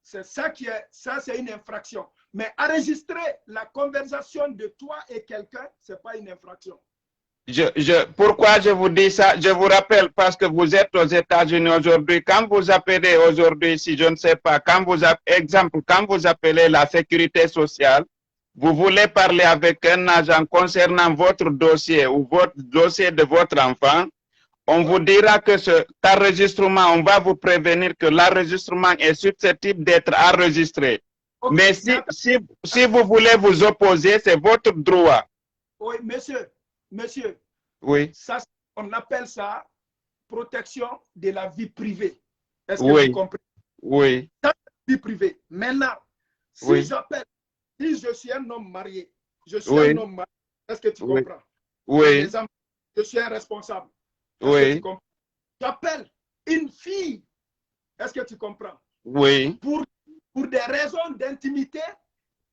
c'est ça qui est, ça c'est une infraction. Mais enregistrer la conversation de toi et quelqu'un, c'est pas une infraction. Pourquoi je vous dis ça? Je vous rappelle, parce que vous êtes aux États-Unis aujourd'hui. Quand vous appelez aujourd'hui, si je ne sais pas, quand vous appelez la sécurité sociale, vous voulez parler avec un agent concernant votre dossier ou votre dossier de votre enfant, on vous dira que cet enregistrement, on va vous prévenir que l'enregistrement est susceptible d'être enregistré. Okay. Mais si vous voulez vous opposer, c'est votre droit. Oui, monsieur. Oui. Ça, on appelle ça protection de la vie privée. Est-ce que Oui, vous comprenez? oui, Dans la vie privée. Maintenant, si oui, j'appelle, si je suis un homme marié, je suis un oui, homme marié, est-ce que tu oui, comprends? J'ai oui, des enfants, je suis un responsable. Est-ce que tu oui, comprends? J'appelle une fille, est-ce que tu comprends? oui, Pour des raisons d'intimité,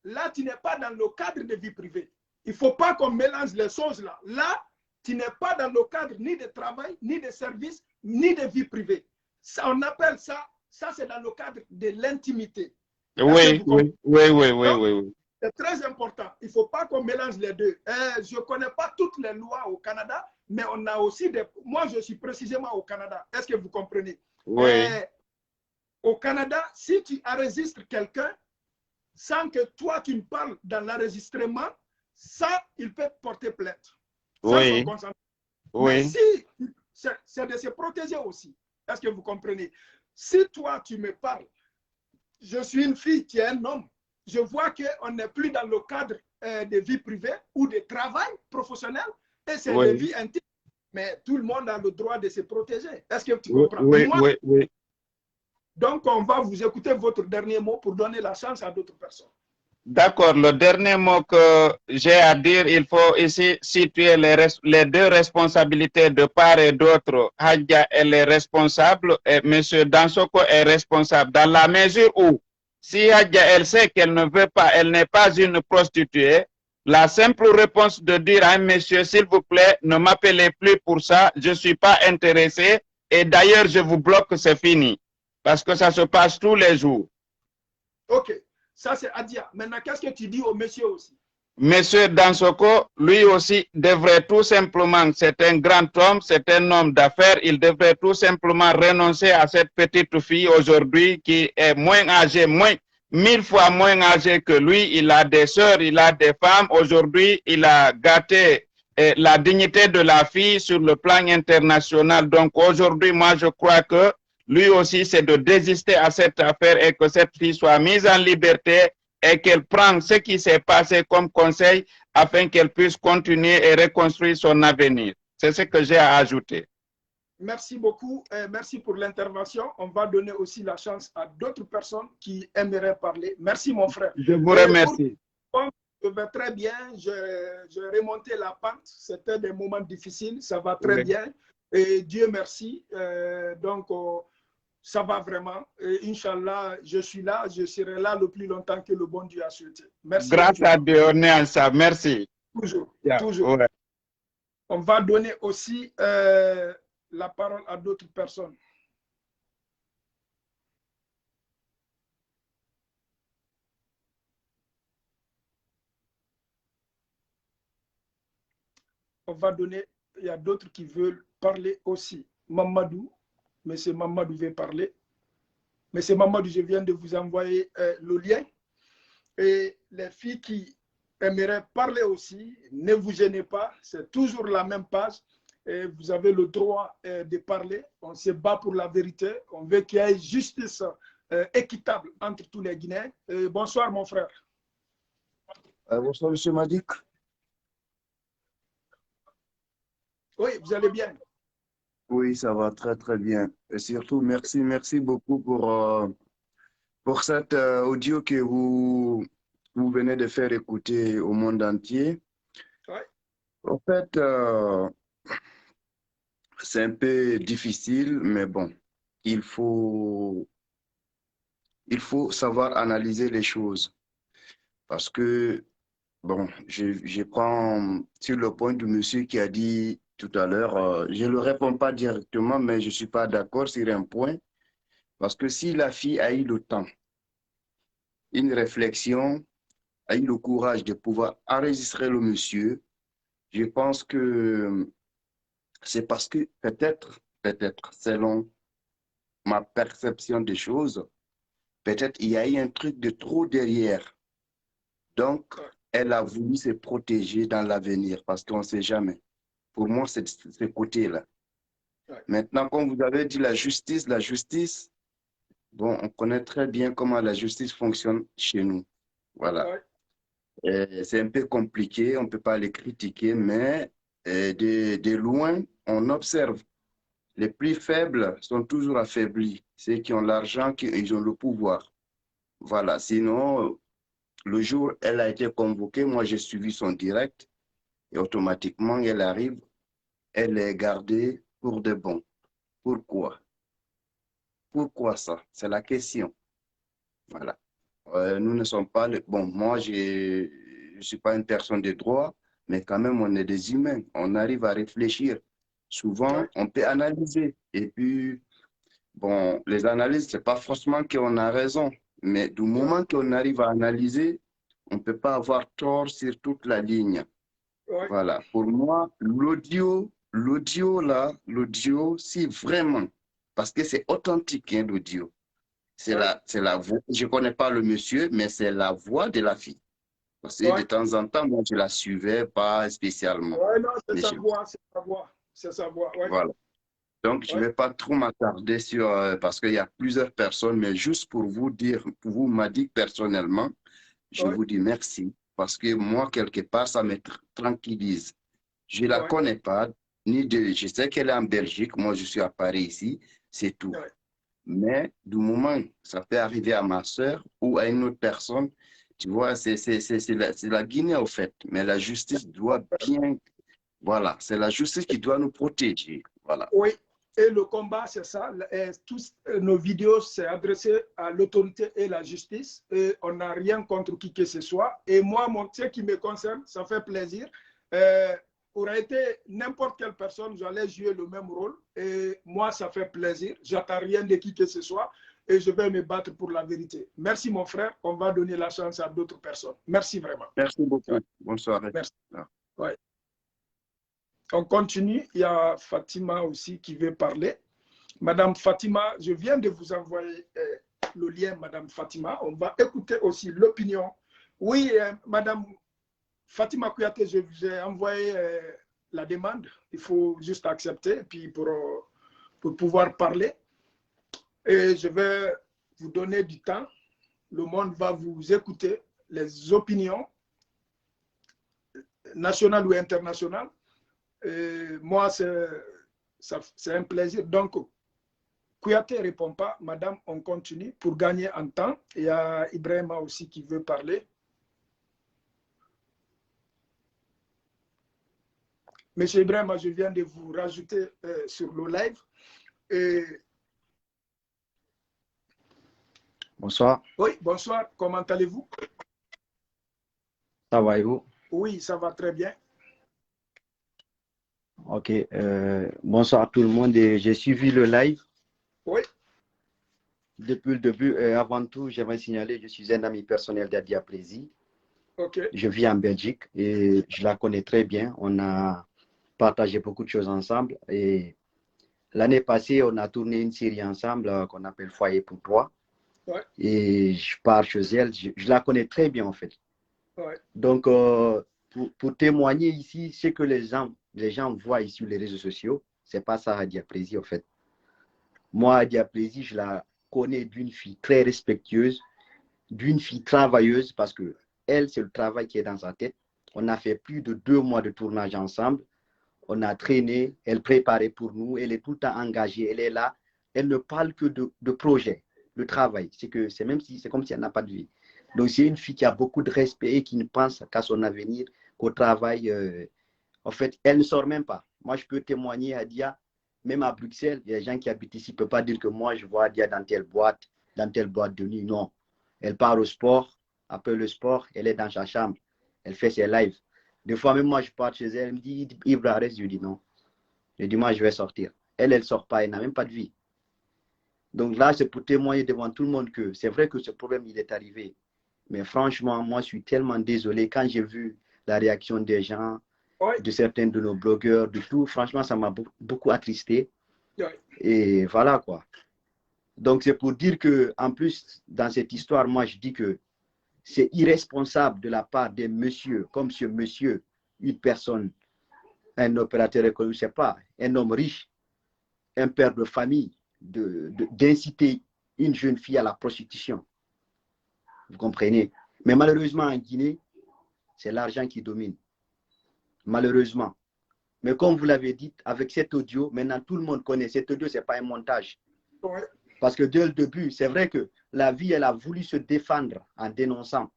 là, tu n'es pas dans le cadre de vie privée. Il ne faut pas qu'on mélange les choses là. Là, tu n'es pas dans le cadre ni de travail, ni de service, ni de vie privée. Ça, on appelle ça, c'est dans le cadre de l'intimité. oui, oui, oui, oui, oui, Donc, oui. c'est très important. Il ne faut pas qu'on mélange les deux. Je ne connais pas toutes les lois au Canada, mais on a aussi des... Moi, je suis précisément au Canada. Est-ce que vous comprenez? Oui, Au Canada, si tu enregistres quelqu'un, sans que toi, tu me parles dans l'enregistrement, ça, il peut porter plainte. Sans son oui, consentement. Mais oui, si, c'est de se protéger aussi. Est-ce que vous comprenez? Si toi, tu me parles, je suis une fille qui est un homme, je vois qu'on n'est plus dans le cadre de vie privée ou de travail professionnel, et c'est de oui, vie intime. Mais tout le monde a le droit de se protéger. Est-ce que tu oui, comprends? oui, Moi, oui, oui. donc, on va vous écouter votre dernier mot pour donner la chance à d'autres personnes. D'accord, le dernier mot que j'ai à dire, il faut ici situer les deux responsabilités de part et d'autre. Hadja, elle est responsable et M. Dansoko est responsable dans la mesure où, si Hadja, elle sait qu'elle ne veut pas, elle n'est pas une prostituée, la simple réponse de dire à un monsieur, s'il vous plaît, ne m'appelez plus pour ça, je ne suis pas intéressé et d'ailleurs, je vous bloque, c'est fini. Parce que ça se passe tous les jours. OK. Ça, c'est Adia. Maintenant, qu'est-ce que tu dis au monsieur aussi? Monsieur Dansoko, lui aussi, devrait tout simplement, c'est un grand homme, c'est un homme d'affaires, il devrait tout simplement renoncer à cette petite fille aujourd'hui qui est moins âgée, 1000 fois moins âgée que lui. Il a des sœurs, il a des femmes. Aujourd'hui, il a gâté la dignité de la fille sur le plan international. Donc aujourd'hui, moi, je crois que lui aussi, c'est de désister à cette affaire et que cette fille soit mise en liberté et qu'elle prenne ce qui s'est passé comme conseil afin qu'elle puisse continuer et reconstruire son avenir. C'est ce que j'ai à ajouter. Merci beaucoup. Merci pour l'intervention. On va donner aussi la chance à d'autres personnes qui aimeraient parler. Merci, mon frère. Je vous remercie. Je vais très bien. J'ai remonté la pente. C'était des moments difficiles. Ça va très Oui. bien. Et Dieu merci. Donc, ça va vraiment. Et Inch'Allah, je suis là. Je serai là le plus longtemps que le bon Dieu a souhaité. Merci. Grâce à Dieu, on est ensemble. Merci. Toujours. Yeah. Toujours. Ouais. On va donner aussi la parole à d'autres personnes. On va donner, il y a d'autres qui veulent parler aussi. Mamadou, Monsieur Mamadou veut parler. Monsieur Mamadou, je viens de vous envoyer le lien. Et les filles qui aimeraient parler aussi, ne vous gênez pas, c'est toujours la même page. Et vous avez le droit de parler. On se bat pour la vérité. On veut qu'il y ait justice équitable entre tous les Guinéens. Bonsoir, mon frère. Bonsoir, M. Madik. Oui, vous allez bien. Oui, ça va très, très bien. Et surtout, merci beaucoup pour cet audio que vous venez de faire écouter au monde entier. Ouais. En fait, c'est un peu difficile, mais bon, il faut savoir analyser les choses. Parce que, bon, je prends sur le point du monsieur qui a dit tout à l'heure, je ne le réponds pas directement, mais je ne suis pas d'accord sur un point. Parce que si la fille a eu le temps, une réflexion, a eu le courage de pouvoir enregistrer le monsieur, je pense que c'est parce que peut-être, selon ma perception des choses, peut-être il y a eu un truc de trop derrière. Donc, elle a voulu se protéger dans l'avenir parce qu'on ne sait jamais. Pour moi, c'est ce côté-là. Ouais. Maintenant, comme vous avez dit, la justice, bon, on connaît très bien comment la justice fonctionne chez nous. Voilà. Ouais. C'est un peu compliqué, on ne peut pas les critiquer, mais de loin, on observe Les plus faibles sont toujours affaiblis. Ceux qui ont l'argent, ils ont le pouvoir. Voilà. Sinon, le jour où elle a été convoquée, moi j'ai suivi son direct et automatiquement elle arrive, elle est gardée pour de bon. Pourquoi? Pourquoi ça? C'est la question. Voilà. Nous ne sommes pas... Bon, moi, je ne suis pas une personne de droit, mais quand même, on est des humains. On arrive à réfléchir. Souvent, Ouais. on peut analyser. Et puis, bon, les analyses, ce n'est pas forcément qu'on a raison, mais du Ouais. moment qu'on arrive à analyser, on ne peut pas avoir tort sur toute la ligne. Ouais. Voilà. Pour moi, l'audio, si vraiment, parce que c'est authentique, hein, l'audio. C'est Ouais. la voix. Je ne connais pas le monsieur, mais c'est la voix de la fille. Parce que de Ouais. temps en temps, moi, je la suivais pas spécialement. Ouais, non, c'est Mais sa voix, c'est sa voix. C'est sa voix, ouais. voilà. Donc, je ne Ouais. vais pas trop m'attarder sur, parce qu'il y a plusieurs personnes, mais juste pour vous dire, pour vous m'a dit personnellement, je Ouais. vous dis merci. Parce que moi, quelque part, ça me tranquillise. Je ne la Ouais. connais pas, je sais qu'elle est en Belgique, moi, je suis à Paris ici, c'est tout. Ouais. Mais du moment que ça peut arriver à ma soeur ou à une autre personne, tu vois, c'est la Guinée au fait. Mais la justice doit bien, voilà, c'est la justice qui doit nous protéger. Voilà. Oui, et le combat, c'est ça. Et tous nos vidéos, c'est adressé à l'autorité et la justice. Et on n'a rien contre qui que ce soit. Et moi, ce qui me concerne, ça fait plaisir. Aurait été n'importe quelle personne, j'allais jouer le même rôle. Et moi, ça fait plaisir. J'attends rien de qui que ce soit. Et je vais me battre pour la vérité. Merci, mon frère. On va donner la chance à d'autres personnes. Merci vraiment. Merci beaucoup. Ouais. Bonne soirée. Merci. Ouais. On continue. Il y a Fatima aussi qui veut parler. Madame Fatima, je viens de vous envoyer le lien, Madame Fatima. On va écouter aussi l'opinion. Oui, Madame Fatima Kouyaté, je vous ai envoyé la demande. Il faut juste accepter puis pour pouvoir parler. Et je vais vous donner du temps. Le monde va vous écouter. Les opinions nationales ou internationales. Moi, c'est un plaisir. Donc, Kouyaté ne répond pas. Madame, on continue pour gagner en temps. Il y a Ibrahima aussi qui veut parler. Monsieur Ibrahima, je viens de vous rajouter sur le live. Bonsoir. Oui, bonsoir. Comment allez-vous? Ça va et vous? Oui, ça va très bien. Ok. Bonsoir à tout le monde. J'ai suivi le live. Oui. Depuis le début, avant tout, j'aimerais signaler, je suis un ami personnel d'Adia Prési. Ok. Je vis en Belgique et je la connais très bien. On a partagé beaucoup de choses ensemble. Et l'année passée, on a tourné une série ensemble qu'on appelle Foyer pour toi. Ouais. Et je pars chez elle. Je la connais très bien en fait. Ouais. Donc, pour témoigner ici, ce que les gens voient ici sur les réseaux sociaux, c'est pas ça Adia Prési en fait. Moi, Adia Prési, je la connais d'une fille très respectueuse, d'une fille travailleuse parce que elle, c'est le travail qui est dans sa tête. On a fait plus de 2 mois de tournage ensemble. On a traîné, elle préparait pour nous, elle est tout le temps engagée, elle est là. Elle ne parle que de projet, de travail. C'est comme si elle n'a pas de vie. Donc, c'est une fille qui a beaucoup de respect et qui ne pense qu'à son avenir, qu'au travail. En fait, elle ne sort même pas. Moi, je peux témoigner à Dia, même à Bruxelles, il y a des gens qui habitent ici ne peuvent pas dire que moi, je vois Dia dans telle boîte de nuit. Non. Elle part au sport. Après le sport, elle est dans sa chambre. Elle fait ses lives. Des fois, même moi, je pars chez elle, elle me dit, Ibra, reste. Je lui dis non. Je dis, moi, je vais sortir. Elle ne sort pas, elle n'a même pas de vie. Donc là, c'est pour témoigner devant tout le monde que c'est vrai que ce problème, il est arrivé. Mais franchement, moi, je suis tellement désolé. Quand j'ai vu la réaction des gens, Ouais. de certains de nos blogueurs, de tout, franchement, ça m'a beaucoup attristé. Ouais. Et voilà quoi. Donc, c'est pour dire que, en plus, dans cette histoire, moi, je dis que c'est irresponsable de la part des messieurs, comme ce monsieur, une personne, un opérateur économique, je ne sais pas, un homme riche, un père de famille, d'inciter une jeune fille à la prostitution. Vous comprenez? Mais malheureusement, en Guinée, c'est l'argent qui domine. Malheureusement. Mais comme vous l'avez dit, avec cet audio, maintenant tout le monde connaît. Cet audio, ce n'est pas un montage. Ouais. Parce que dès le début, c'est vrai que la vie, elle a voulu se défendre en dénonçant.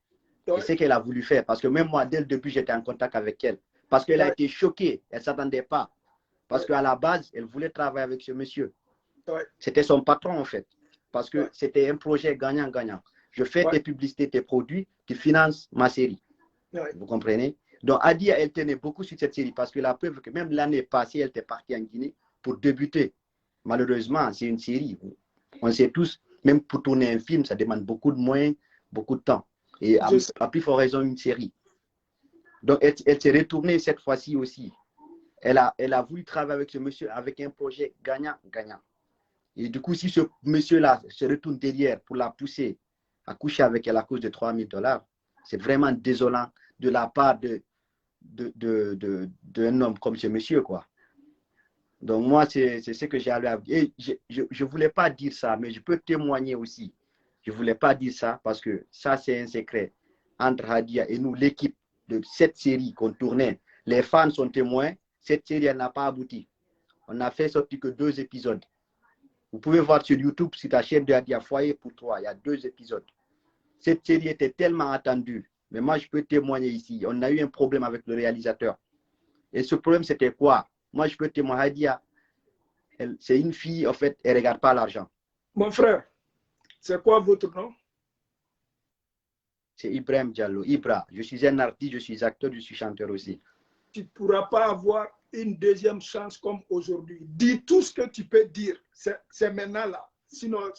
Ouais. Et c'est ce qu'elle a voulu faire. Parce que même moi, dès le début, j'étais en contact avec elle. Parce qu'elle a Ouais. été choquée. Elle ne s'attendait pas. Parce qu'à la base, elle voulait travailler avec ce monsieur. Ouais. C'était son patron, en fait. Parce que c'était un projet gagnant-gagnant. Je fais tes publicités, tes produits, tu finances ma série. Ouais. Vous comprenez? Donc, Adia, elle tenait beaucoup sur cette série parce que la preuve que même l'année passée, elle était partie en Guinée pour débuter. Malheureusement, c'est une série. On sait tous, même pour tourner un film, ça demande beaucoup de moyens, beaucoup de temps. Et à plus forte raison, une série. Donc, elle s'est retournée cette fois-ci aussi. Elle a voulu travailler avec ce monsieur avec un projet gagnant-gagnant. Et du coup, si ce monsieur-là se retourne derrière pour la pousser à coucher avec elle à cause de $3000, c'est vraiment désolant de la part d'un homme comme ce monsieur, quoi. Donc, moi, c'est ce que j'ai à dire. Et je ne voulais pas dire ça, mais je peux témoigner aussi. Je ne voulais pas dire ça parce que ça, c'est un secret entre Hadia et nous, l'équipe de cette série qu'on tournait. Les fans sont témoins. Cette série, elle n'a pas abouti. On n'a fait sortir que 2 épisodes. Vous pouvez voir sur YouTube, sur la chaîne de Hadia Foyer pour toi, il y a 2 épisodes. Cette série était tellement attendue. Mais moi, je peux témoigner ici. On a eu un problème avec le réalisateur. Et ce problème, c'était quoi? Moi, je peux témoigner. Hadia, c'est une fille, en fait, elle ne regarde pas l'argent. Mon frère, c'est quoi votre nom? C'est Ibrahim Diallo. Ibra, je suis un artiste, je suis acteur, je suis chanteur aussi. Tu ne pourras pas avoir une deuxième chance comme aujourd'hui. Dis tout ce que tu peux dire. C'est maintenant là. Sinon,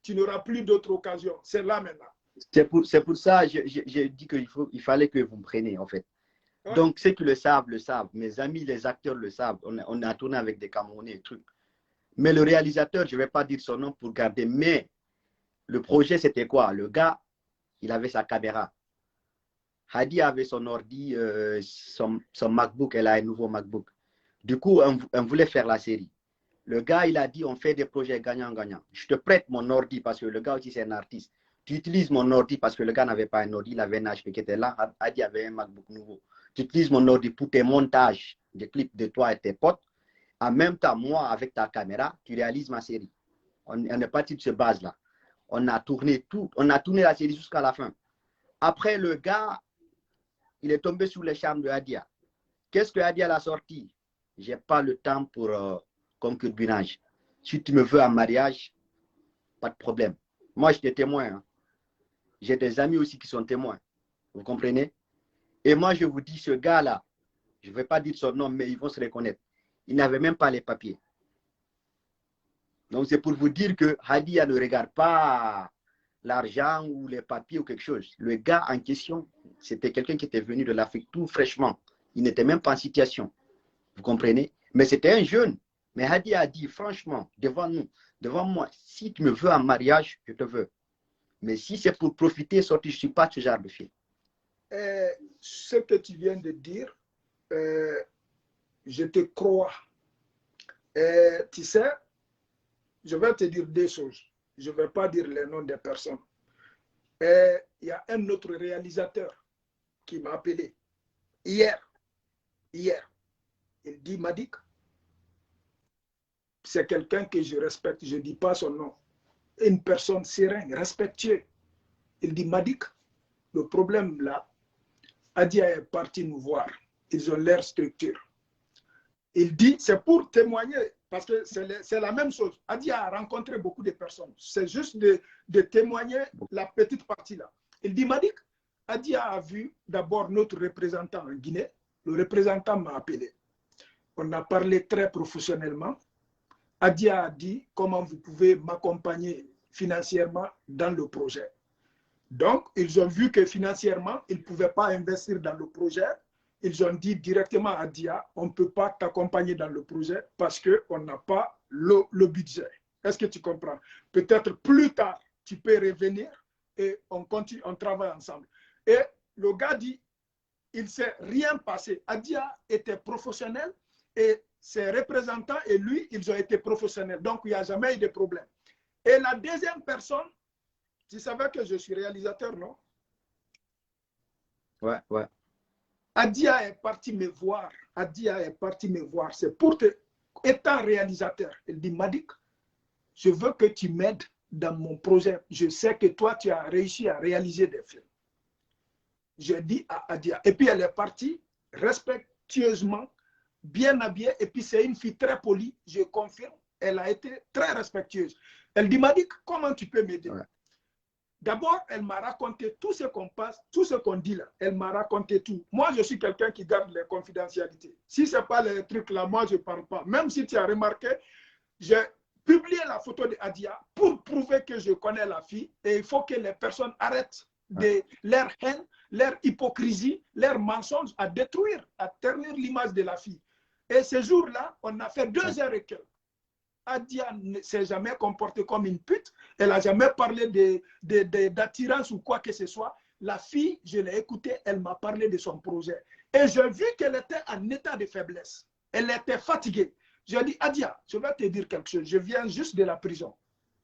tu n'auras plus d'autre occasion. C'est là maintenant. C'est pour ça que j'ai dit qu'il fallait que vous me preniez, en fait. Ouais. Donc, ceux qui le savent, le savent. Mes amis, les acteurs le savent. On a tourné avec des Camerounais et trucs. Mais le réalisateur, je ne vais pas dire son nom pour garder. Mais le projet, c'était quoi? Le gars, il avait sa caméra. Hadi avait son ordi, son MacBook. Elle a un nouveau MacBook. Du coup, on voulait faire la série. Le gars, il a dit, on fait des projets gagnant-gagnant. Je te prête mon ordi parce que le gars aussi, c'est un artiste. Tu utilises mon ordi parce que le gars n'avait pas un ordi, il avait un HP qui était là. Hadi avait un MacBook nouveau. Tu utilises mon ordi pour tes montages de clips de toi et tes potes. En même temps, moi, avec ta caméra, tu réalises ma série. On est parti de ce base-là. On a tourné la série jusqu'à la fin. Après, le gars, il est tombé sous les charmes de Hadia. Qu'est-ce que Hadia a sorti? Je n'ai pas le temps pour concubinage. Si tu me veux en mariage, pas de problème. Moi, j'étais témoin. Hein. J'ai des amis aussi qui sont témoins. Vous comprenez? Et moi, je vous dis, ce gars-là, je ne vais pas dire son nom, mais ils vont se reconnaître. Il n'avait même pas les papiers. Donc, c'est pour vous dire que Hadia ne regarde pas l'argent ou les papiers ou quelque chose. Le gars en question, c'était quelqu'un qui était venu de l'Afrique tout fraîchement. Il n'était même pas en situation. Vous comprenez? Mais c'était un jeune. Mais Hadia a dit, franchement, devant nous, devant moi, si tu me veux en mariage, je te veux. Mais si c'est pour profiter, sortir, je ne suis pas ce genre de fille. Ce que tu viens de dire, je te crois. Tu sais, je vais te dire 2 choses. Je ne vais pas dire les noms des personnes. Il y a un autre réalisateur qui m'a appelé hier. Il dit, Madik, c'est quelqu'un que je respecte, je ne dis pas son nom. Une personne sereine, respectueuse. Il dit, Madik, le problème là, Hadia est parti nous voir. Ils ont leur structure. Il dit, c'est pour témoigner, parce que c'est la même chose. Hadia a rencontré beaucoup de personnes. C'est juste de témoigner la petite partie là. Il dit, Madik, Hadia a vu d'abord notre représentant en Guinée. Le représentant m'a appelé. On a parlé très professionnellement. Hadia a dit comment vous pouvez m'accompagner financièrement dans le projet. Donc, ils ont vu que financièrement, ils ne pouvaient pas investir dans le projet. Ils ont dit directement à Hadia, on ne peut pas t'accompagner dans le projet parce qu'on n'a pas le budget. Est-ce que tu comprends? Peut-être plus tard, tu peux revenir et on continue, on travaille ensemble. Et le gars dit, il ne s'est rien passé. Hadia était professionnel et ses représentants et lui, ils ont été professionnels. Donc, il n'y a jamais eu de problème. Et la deuxième personne, tu savais que je suis réalisateur, non? Ouais. Hadia est parti me voir Adia est parti me voir. C'est pour te... Étant réalisateur, elle dit, Madik, je veux que tu m'aides dans mon projet. Je sais que toi, tu as réussi à réaliser des films. J'ai dit à Adia. Et puis, elle est partie respectueusement, bien habillée. Et puis, c'est une fille très polie, je confirme. Elle a été très respectueuse. Elle dit, Madik, comment tu peux m'aider? Ouais. D'abord, elle m'a raconté tout ce qu'on passe, tout ce qu'on dit là. Elle m'a raconté tout. Moi, je suis quelqu'un qui garde les confidentialités. Si ce n'est pas les trucs là, moi, je ne parle pas. Même si tu as remarqué, j'ai publié la photo de Adia pour prouver que je connais la fille. Et il faut que les personnes arrêtent de leur haine, leur hypocrisie, leur mensonge à détruire, à ternir l'image de la fille. Et ce jour-là, on a fait 2 heures et quelques. Adia ne s'est jamais comportée comme une pute. Elle n'a jamais parlé d'attirance ou quoi que ce soit. La fille, je l'ai écoutée, elle m'a parlé de son projet. Et j'ai vu qu'elle était en état de faiblesse. Elle était fatiguée. J'ai dit, Adia, je vais te dire quelque chose. Je viens juste de la prison.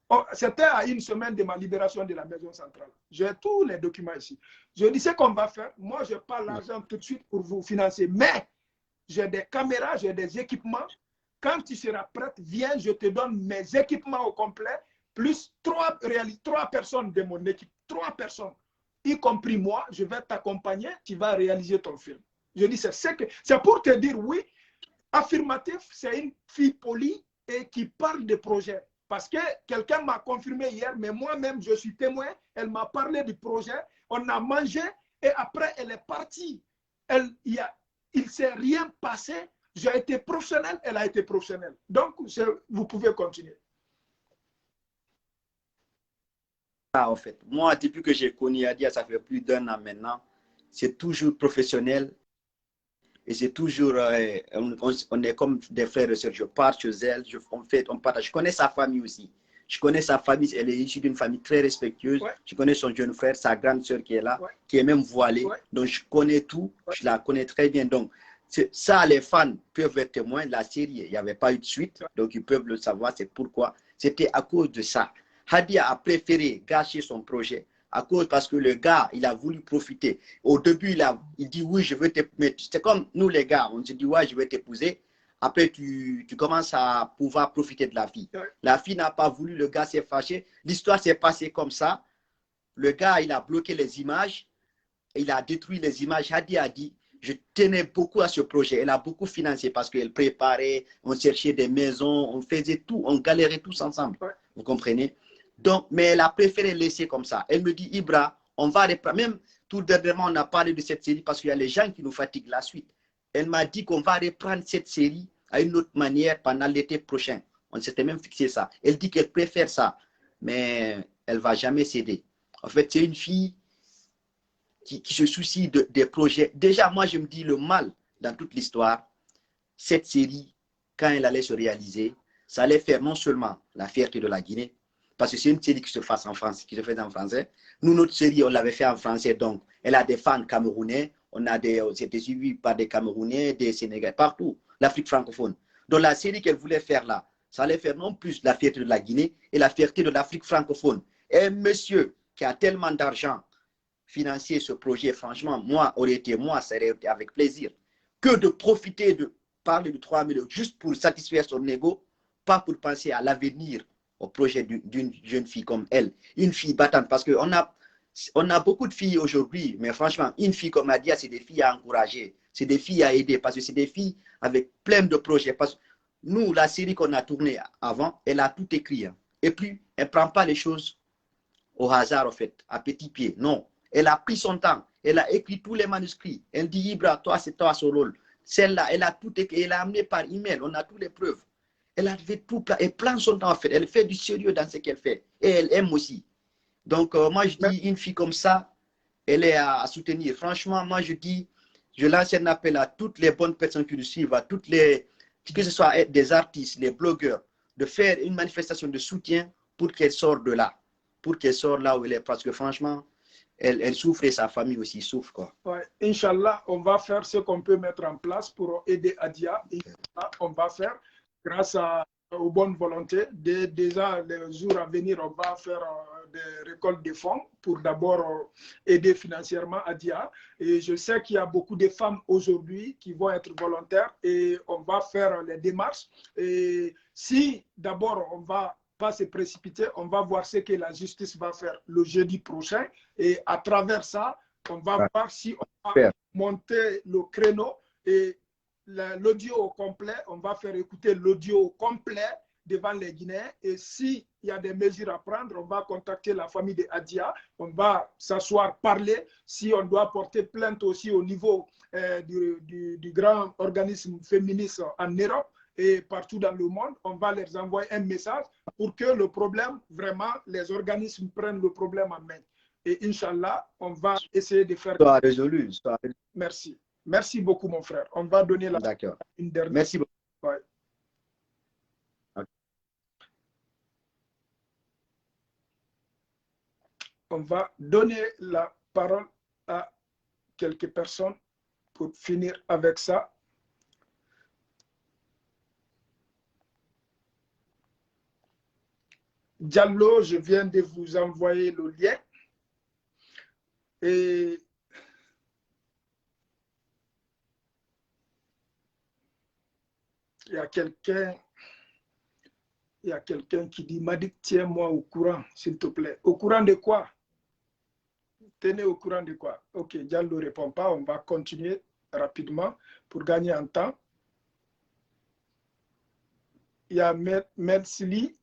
Oh, c'était à 1 semaine de ma libération de la maison centrale. J'ai tous les documents ici. Je dis, ce qu'on va faire, moi, je n'ai pas l'argent tout de suite pour vous financer. Mais j'ai des caméras, j'ai des équipements. Quand tu seras prête, viens, je te donne mes équipements au complet, plus 3 personnes de mon équipe, 3 personnes, y compris moi, je vais t'accompagner, tu vas réaliser ton film. Je dis, c'est pour te dire, oui, affirmatif, c'est une fille polie et qui parle de projet. Parce que quelqu'un m'a confirmé hier, mais moi-même, je suis témoin, elle m'a parlé du projet, on a mangé et après, elle est partie. Il ne s'est rien passé. J'ai été professionnel, elle a été professionnelle. Donc, vous pouvez continuer. En fait, moi, depuis que j'ai connu Adia, ça fait plus d'1 an maintenant, c'est toujours professionnel. Et c'est toujours, on est comme des frères et sœurs. Je pars chez elle, on partage. Je connais sa famille aussi. Je connais sa famille, elle est issue d'une famille très respectueuse. Ouais. Je connais son jeune frère, sa grande sœur qui est là, ouais, qui est même voilée. Ouais. Donc, je connais tout, ouais, je la connais très bien. Donc, ça, les fans peuvent être témoins. La série, il n'y avait pas eu de suite, donc ils peuvent le savoir. C'est pourquoi. C'était à cause de ça. Adia a préféré gâcher son projet parce que le gars, il a voulu profiter. Au début, il dit oui, je veux t'épouser. C'est comme nous les gars, on se dit ouais, je vais t'épouser. Après, tu commences à pouvoir profiter de la fille. La fille n'a pas voulu, le gars s'est fâché. L'histoire s'est passée comme ça. Le gars, il a bloqué les images. Il a détruit les images. Adia a dit, je tenais beaucoup à ce projet. Elle a beaucoup financé parce qu'elle préparait, on cherchait des maisons, on faisait tout, on galérait tous ensemble. Ouais. Vous comprenez? Donc, mais elle a préféré laisser comme ça. Elle me dit, Ibra, on va reprendre. Même tout dernièrement, on a parlé de cette série parce qu'il y a les gens qui nous fatiguent la suite. Elle m'a dit qu'on va reprendre cette série à une autre manière pendant l'été prochain. On s'était même fixé ça. Elle dit qu'elle préfère ça, mais elle ne va jamais céder. En fait, c'est une fille qui se soucie des projets. Déjà, moi, je me dis le mal dans toute l'histoire, cette série, quand elle allait se réaliser, ça allait faire non seulement la fierté de la Guinée, parce que c'est une série qui se fait en France, qui se fait en français. Nous, notre série, on l'avait fait en français, donc elle a des fans camerounais, c'était suivi par des Camerounais, des Sénégalais, partout, l'Afrique francophone. Donc la série qu'elle voulait faire là, ça allait faire non plus la fierté de la Guinée et la fierté de l'Afrique francophone. Et un monsieur qui a tellement d'argent financer ce projet, franchement, moi, ça aurait été avec plaisir. Que de profiter de parler de 3 millions juste pour satisfaire son ego, pas pour penser à l'avenir, au projet d'une jeune fille comme elle. Une fille battante, parce qu'on a beaucoup de filles aujourd'hui, mais franchement, une fille comme Adia, c'est des filles à encourager, c'est des filles à aider, parce que c'est des filles avec plein de projets. Parce que nous, la série qu'on a tournée avant, elle a tout écrit. Hein. Et puis, elle ne prend pas les choses au hasard, en fait, à petits pieds. Non. Elle a pris son temps. Elle a écrit tous les manuscrits. Elle dit, Ibra, toi, c'est toi son rôle. Celle-là, elle a tout écrit. Elle a amené par email. On a toutes les preuves. Elle a fait tout. Elle prend son temps, en fait. Elle fait du sérieux dans ce qu'elle fait. Et elle aime aussi. Donc, moi, je dis, une fille comme ça, elle est à soutenir. Franchement, moi, je lance un appel à toutes les bonnes personnes qui nous suivent, à toutes les, que ce soit des artistes, les blogueurs, de faire une manifestation de soutien pour qu'elle sorte de là. Pour qu'elle sorte là où elle est. Parce que franchement, elle souffre et sa famille aussi souffre. Quoi. Ouais. Inch'Allah, on va faire ce qu'on peut mettre en place pour aider Adia. On va faire grâce à aux bonnes volontés. Déjà, les jours à venir, on va faire des récoltes de fonds pour d'abord aider financièrement Adia. Et je sais qu'il y a beaucoup de femmes aujourd'hui qui vont être volontaires et on va faire les démarches. Et si d'abord on va pas se précipiter, on va voir ce que la justice va faire le jeudi prochain. Et à travers ça, on va voir si on va monter le créneau et l'audio au complet, on va faire écouter l'audio au complet devant les Guinéens. Et s'il y a des mesures à prendre, on va contacter la famille de Adia, on va s'asseoir, parler. Si on doit porter plainte aussi au niveau du grand organisme féministe en Europe et partout dans le monde, on va leur envoyer un message pour que le problème, vraiment, les organismes prennent le problème en main. Et Inch'Allah, on va essayer de faire... Soit résolu. Merci. Merci beaucoup, mon frère. On va donner une dernière. Merci beaucoup. Ouais. Okay. On va donner la parole à quelques personnes pour finir avec ça. Diallo, je viens de vous envoyer le lien. Et il y a quelqu'un qui dit, Madik, tiens-moi au courant, s'il te plaît. Au courant de quoi? Tenez au courant de quoi? Ok, Diallo ne répond pas. On va continuer rapidement pour gagner en temps. Il y a Mersili.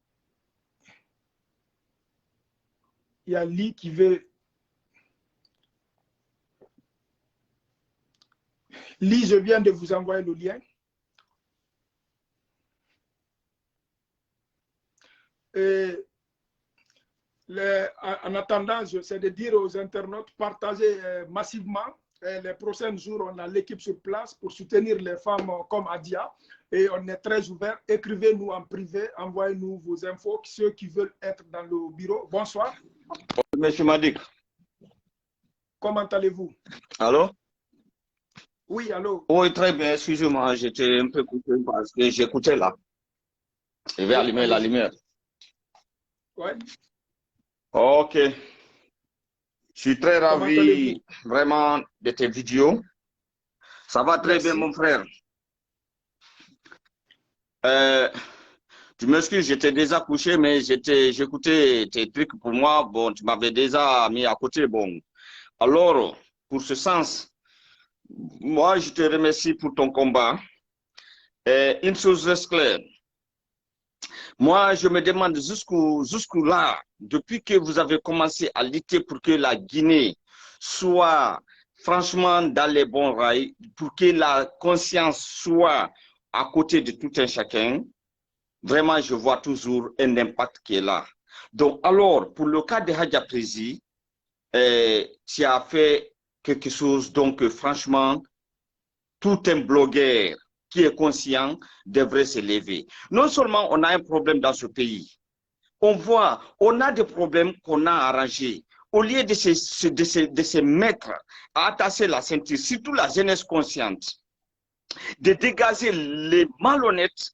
Il y a Lee qui veut... Lee, je viens de vous envoyer le lien. Et en attendant, j'essaie de dire aux internautes, partagez massivement. Et les prochains jours, on a l'équipe sur place pour soutenir les femmes comme Adia. Et on est très ouvert. Écrivez-nous en privé, envoyez-nous vos infos, ceux qui veulent être dans le bureau. Bonsoir. Monsieur Madik. Comment allez-vous? Allô? Oui, allô? Oui, très bien. Excusez-moi, j'étais un peu coupé parce que j'écoutais là. Je vais allumer la lumière. Oui. Ok. Je suis très ravi vraiment de tes vidéos. Ça va très bien, mon frère. Tu m'excuses, j'étais déjà couché, mais j'écoutais tes trucs pour moi. Bon, tu m'avais déjà mis à côté. Bon, alors, pour ce sens, moi, je te remercie pour ton combat. Une chose reste claire. Moi, je me demande jusqu'où là, depuis que vous avez commencé à lutter pour que la Guinée soit franchement dans les bons rails, pour que la conscience soit à côté de tout un chacun, vraiment, je vois toujours un impact qui est là. Donc, alors, pour le cas de Hadja Prési, tu as fait quelque chose, donc franchement, tout un blogueur qui est conscient devrait se lever. Non seulement on a un problème dans ce pays, on a des problèmes qu'on a arrangés. Au lieu de se mettre à attacher la ceinture, surtout la jeunesse consciente, de dégager les malhonnêtes,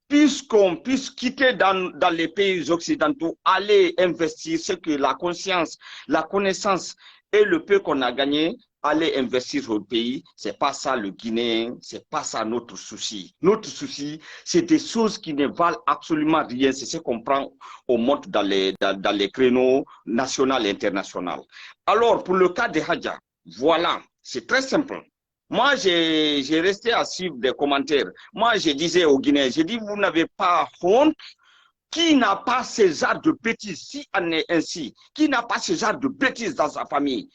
puisqu'on puisse quitter dans les pays occidentaux, aller investir ce que la conscience, la connaissance et le peu qu'on a gagné, aller investir au pays, c'est pas ça le Guinéen, c'est pas ça notre souci. Notre souci, c'est des choses qui ne valent absolument rien, c'est ce qu'on prend au monde dans les créneaux nationaux et internationaux. Alors, pour le cas de Hadja, voilà, c'est très simple. Moi, j'ai resté à suivre des commentaires. Moi, je disais aux Guinéens, j'ai dit, vous n'avez pas honte? Qui n'a pas ce genre de bêtises, si on est ainsi? Qui n'a pas ce genre de bêtises dans sa famille?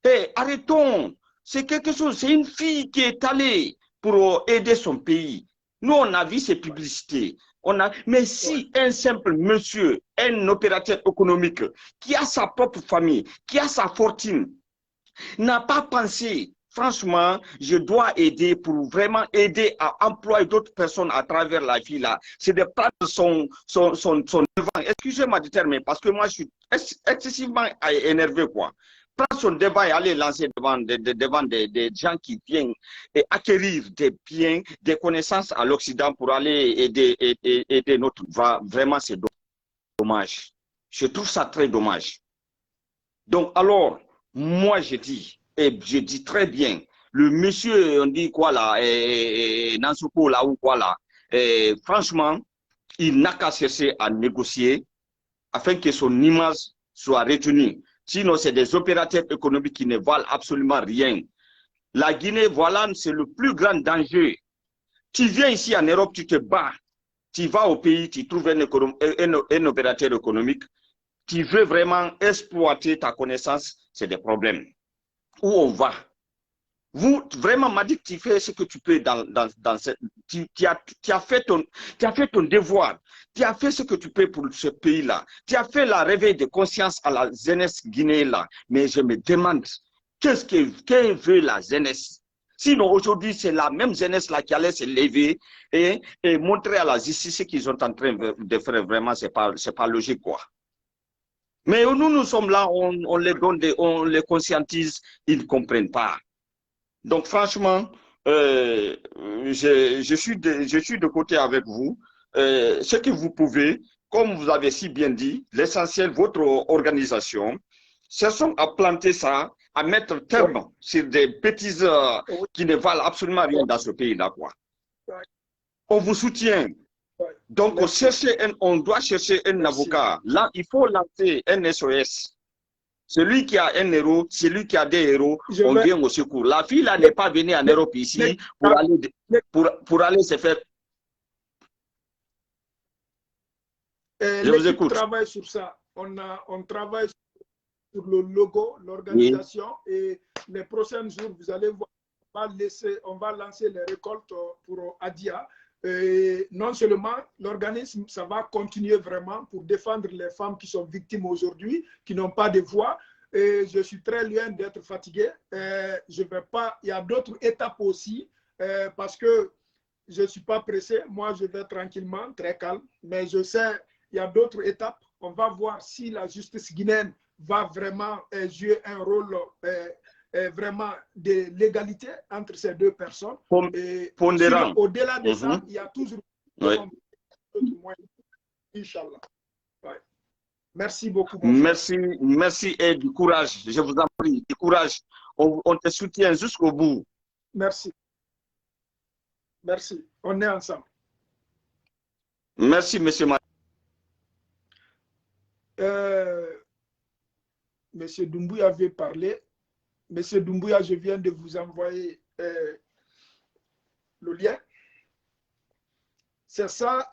Hey, arrêtons, c'est quelque chose, c'est une fille qui est allée pour aider son pays. Nous, on a vu ces publicités. Mais si un simple monsieur, un opérateur économique qui a sa propre famille, qui a sa fortune, n'a pas pensé, franchement, je dois aider pour vraiment aider à employer d'autres personnes à travers la vie là, c'est de prendre son devant. Excusez-moi du terme, parce que moi, je suis excessivement énervé, quoi. prendre son débat et aller lancer devant des gens qui viennent et acquérir des biens, des connaissances à l'Occident pour aller aider notre... Vraiment, c'est dommage. Je trouve ça très dommage. Donc, alors, moi, je dis, et je dis très bien, le monsieur, on dit quoi là, Nansouko là ou quoi là, franchement, il n'a qu'à chercher à négocier afin que son image soit retenue. Sinon, c'est des opérateurs économiques qui ne valent absolument rien. La Guinée, voilà, c'est le plus grand danger. Tu viens ici en Europe, tu te bats. Tu vas au pays, tu trouves un opérateur économique. Tu veux vraiment exploiter ta connaissance, c'est des problèmes. Où on va? Vous, vraiment, m'a dit que tu fais ce que tu peux dans cette... Tu as fait ton devoir. Tu as fait ce que tu peux pour ce pays-là. Tu as fait la réveil de conscience à la jeunesse guinéenne-là. Mais je me demande, que veut la jeunesse? Sinon, aujourd'hui, c'est la même jeunesse-là qui allait se lever et montrer à la justice ce qu'ils sont en train de faire. Vraiment, c'est pas logique, quoi. Mais nous sommes là, on les donne, on les conscientise, ils ne comprennent pas. Donc, franchement, je suis de côté avec vous. Ce que vous pouvez, comme vous avez si bien dit, l'essentiel, votre organisation, cherchons à planter ça, à mettre terme sur des bêtises qui ne valent absolument rien dans ce pays-là, quoi. On vous soutient. Donc, on doit chercher un avocat. Là, il faut lancer un SOS. Celui qui a un héros, celui qui a des héros, on vient au secours. La fille là n'est pas venue en Europe ici pour aller se faire. Je vous écoute. On travaille sur ça. On travaille sur le logo, l'organisation, et les prochains jours, vous allez voir, on va lancer les récoltes pour Adia. Et non seulement l'organisme, ça va continuer vraiment pour défendre les femmes qui sont victimes aujourd'hui, qui n'ont pas de voix. Et je suis très loin d'être fatigué. Je vais pas. Il y a d'autres étapes aussi, parce que je ne suis pas pressé. Moi, je vais tranquillement, très calme. Mais je sais, il y a d'autres étapes. On va voir si la justice guinéenne va vraiment jouer un rôle vraiment de l'égalité entre ces deux personnes. Pondérant. Au-delà de ça, il y a toujours d'autres moyens. Inch'Allah. Ouais. Merci beaucoup. Merci et du courage. Je vous en prie, du courage. On te soutient jusqu'au bout. Merci. Merci. On est ensemble. Merci, monsieur. Monsieur Doumbouya avait parlé. Monsieur Doumbouya, je viens de vous envoyer le lien. C'est ça.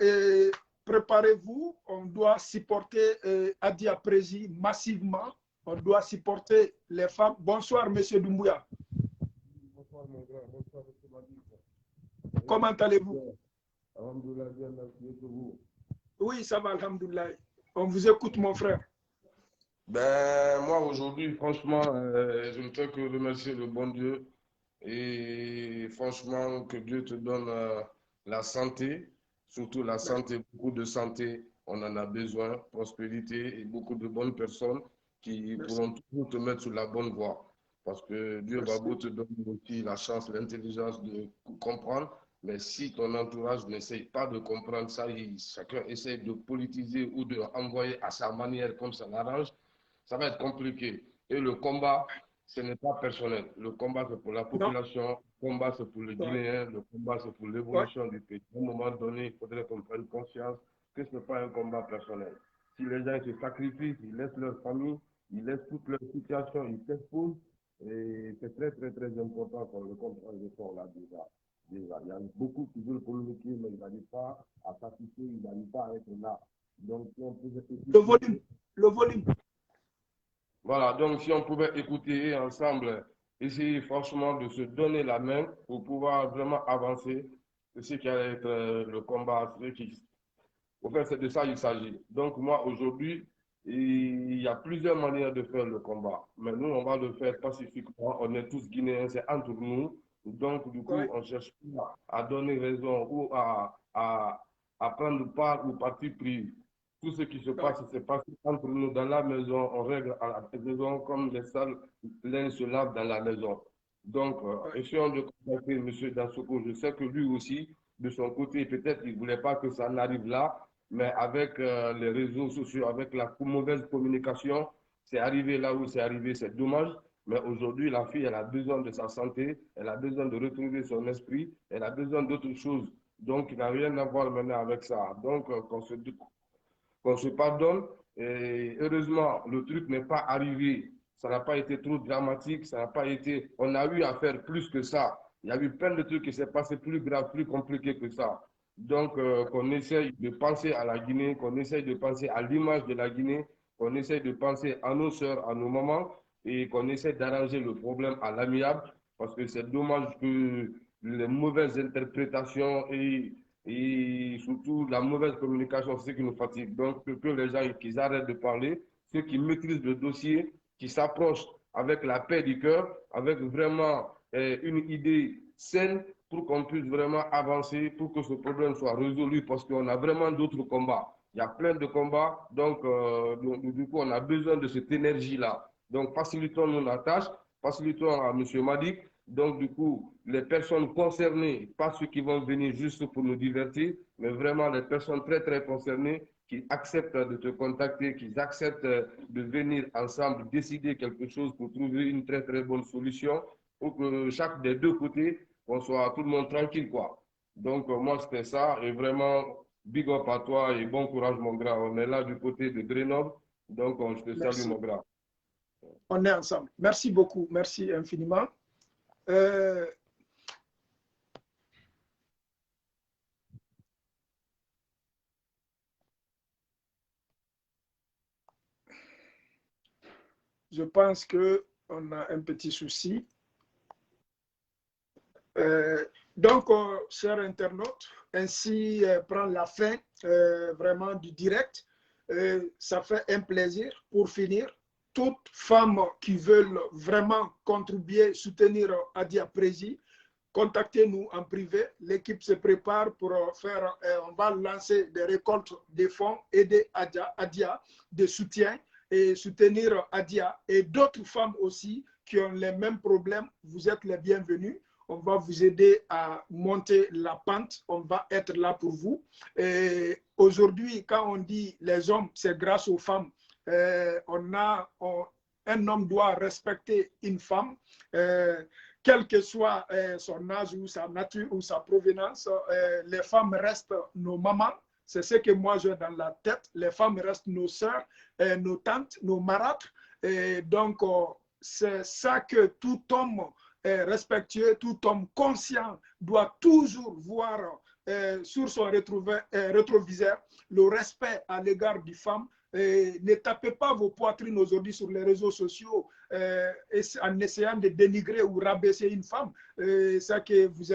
Préparez-vous. On doit supporter Adia Prési massivement. On doit supporter les femmes. Bonsoir, monsieur Doumbouya. Bonsoir, mon grand. Bonsoir, monsieur Madi. Comment allez-vous? Alhamdoulilah, bien, merci de vous. Oui, ça va, alhamdoulilah. On vous écoute, mon frère. Ben, moi, aujourd'hui, franchement, je ne peux que remercier le bon Dieu. Et franchement, que Dieu te donne la santé, surtout la santé, beaucoup de santé. On en a besoin, prospérité et beaucoup de bonnes personnes qui pourront toujours te mettre sur la bonne voie. Parce que Dieu va beau te donner aussi la chance, l'intelligence de comprendre. Mais si ton entourage n'essaye pas de comprendre ça, chacun essaie de politiser ou de envoyer à sa manière comme ça l'arrange, ça va être compliqué. Et le combat, ce n'est pas personnel. Le combat, c'est pour la population. Le combat, c'est pour les Guinéens. Le combat, c'est pour l'évolution du pays. À un moment donné, il faudrait qu'on prenne conscience que ce n'est pas un combat personnel. Si les gens se sacrifient, ils laissent leur famille, ils laissent toute leur situation, ils s'exposent. Et c'est très, très, très important qu'on le comprenne de fort là déjà. Il y a beaucoup qui veulent communiquer, mais ils n'arrivent pas à s'afficher, ils n'arrivent pas à être là. Donc, si on pouvait écouter... Le volume. Voilà, donc si on pouvait écouter ensemble, essayer franchement de se donner la main pour pouvoir vraiment avancer, c'est ce qui allait être le combat. Au fait, c'est de ça qu'il s'agit. Donc, moi, aujourd'hui, il y a plusieurs manières de faire le combat. Mais nous, on va le faire pacifiquement. On est tous Guinéens, c'est entre nous. Donc, du coup, on cherche pas à donner raison ou à prendre part ou parti pris tout ce qui se passe, c'est passé entre nous dans la maison, on règle à la maison comme les salles, l'un se lave dans la maison. Donc, essayons de contacter M. Dansoko. Je sais que lui aussi, de son côté, peut-être il ne voulait pas que ça n'arrive là, mais avec les réseaux sociaux, avec la mauvaise communication, c'est arrivé là où c'est arrivé, c'est dommage. Mais aujourd'hui, la fille, elle a besoin de sa santé, elle a besoin de retrouver son esprit, elle a besoin d'autre chose. Donc, il n'a rien à voir maintenant avec ça. Donc, qu'on se pardonne. Et heureusement, le truc n'est pas arrivé. Ça n'a pas été trop dramatique. Ça n'a pas été. On a eu à faire plus que ça. Il y a eu plein de trucs qui s'est passé plus grave, plus compliqué que ça. Donc, qu'on essaye de penser à la Guinée, qu'on essaye de penser à l'image de la Guinée, qu'on essaye de penser à nos sœurs, à nos mamans, et qu'on essaie d'arranger le problème à l'amiable, parce que c'est dommage que les mauvaises interprétations et surtout la mauvaise communication, c'est ce qui nous fatigue. Donc, que les gens qu'ils arrêtent de parler, ceux qui maîtrisent le dossier, qui s'approchent avec la paix du cœur, avec vraiment une idée saine pour qu'on puisse vraiment avancer, pour que ce problème soit résolu, parce qu'on a vraiment d'autres combats. Il y a plein de combats, donc du coup, on a besoin de cette énergie-là. Donc, facilitons la tâche, facilitons à M. Madik. Donc, du coup, les personnes concernées, pas ceux qui vont venir juste pour nous divertir, mais vraiment les personnes très, très concernées qui acceptent de te contacter, qui acceptent de venir ensemble, décider quelque chose pour trouver une très, très bonne solution pour que chaque des deux côtés, on soit tout le monde tranquille, quoi. Donc, moi, c'était ça. Et vraiment, big up à toi et bon courage, mon grand. On est là du côté de Grenoble. Donc, je te salue, mon grand. On est ensemble. Merci beaucoup. Merci infiniment. Je pense qu'on a un petit souci. Donc, chers internautes, ainsi prend la fin vraiment du direct. Ça fait un plaisir pour finir. Toutes femmes qui veulent vraiment contribuer, soutenir Adia Prési, contactez-nous en privé. L'équipe se prépare pour faire, on va lancer des récoltes de fonds, aider Adia de soutien et soutenir Adia et d'autres femmes aussi qui ont les mêmes problèmes. Vous êtes les bienvenus. On va vous aider à monter la pente. On va être là pour vous. Aujourd'hui, quand on dit les hommes, c'est grâce aux femmes. Un homme doit respecter une femme, quel que soit son âge ou sa nature ou sa provenance. Les femmes restent nos mamans. C'est ce que moi j'ai dans la tête. Les femmes restent nos sœurs, nos tantes, nos marâtres. Donc, c'est ça que tout homme respectueux, tout homme conscient doit toujours voir sur son rétroviseur le respect à l'égard des femmes. Ne tapez pas vos poitrines aujourd'hui sur les réseaux sociaux en essayant de dénigrer ou rabaisser une femme. C'est que vous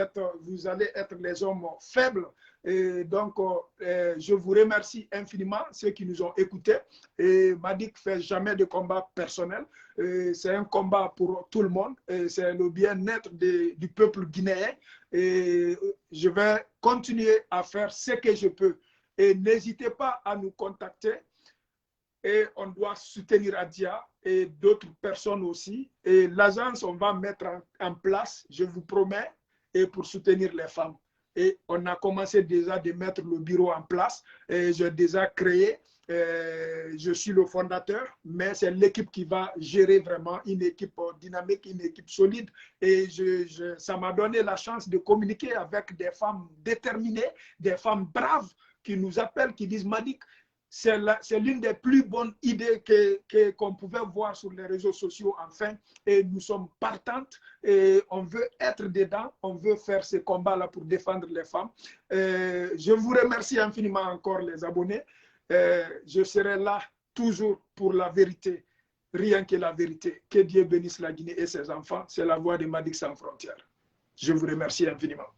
allez être les hommes faibles. Donc, je vous remercie infiniment, ceux qui nous ont écoutés. Madik ne fait jamais de combat personnel. C'est un combat pour tout le monde. C'est le bien-être du peuple guinéen. Et je vais continuer à faire ce que je peux. Et n'hésitez pas à nous contacter. Et on doit soutenir Adia et d'autres personnes aussi. Et l'agence, on va mettre en place, je vous promets, et pour soutenir les femmes. Et on a commencé déjà de mettre le bureau en place. Et j'ai déjà créé, je suis le fondateur, mais c'est l'équipe qui va gérer vraiment une équipe dynamique, une équipe solide. Et ça m'a donné la chance de communiquer avec des femmes déterminées, des femmes braves qui nous appellent, qui disent Madik, c'est l'une des plus bonnes idées qu'on pouvait voir sur les réseaux sociaux, enfin, et nous sommes partantes et on veut être dedans, on veut faire ce combat-là pour défendre les femmes. Je vous remercie infiniment encore les abonnés. Je serai là toujours pour la vérité, rien que la vérité. Que Dieu bénisse la Guinée et ses enfants. C'est la voix de Madik sans frontières. Je vous remercie infiniment.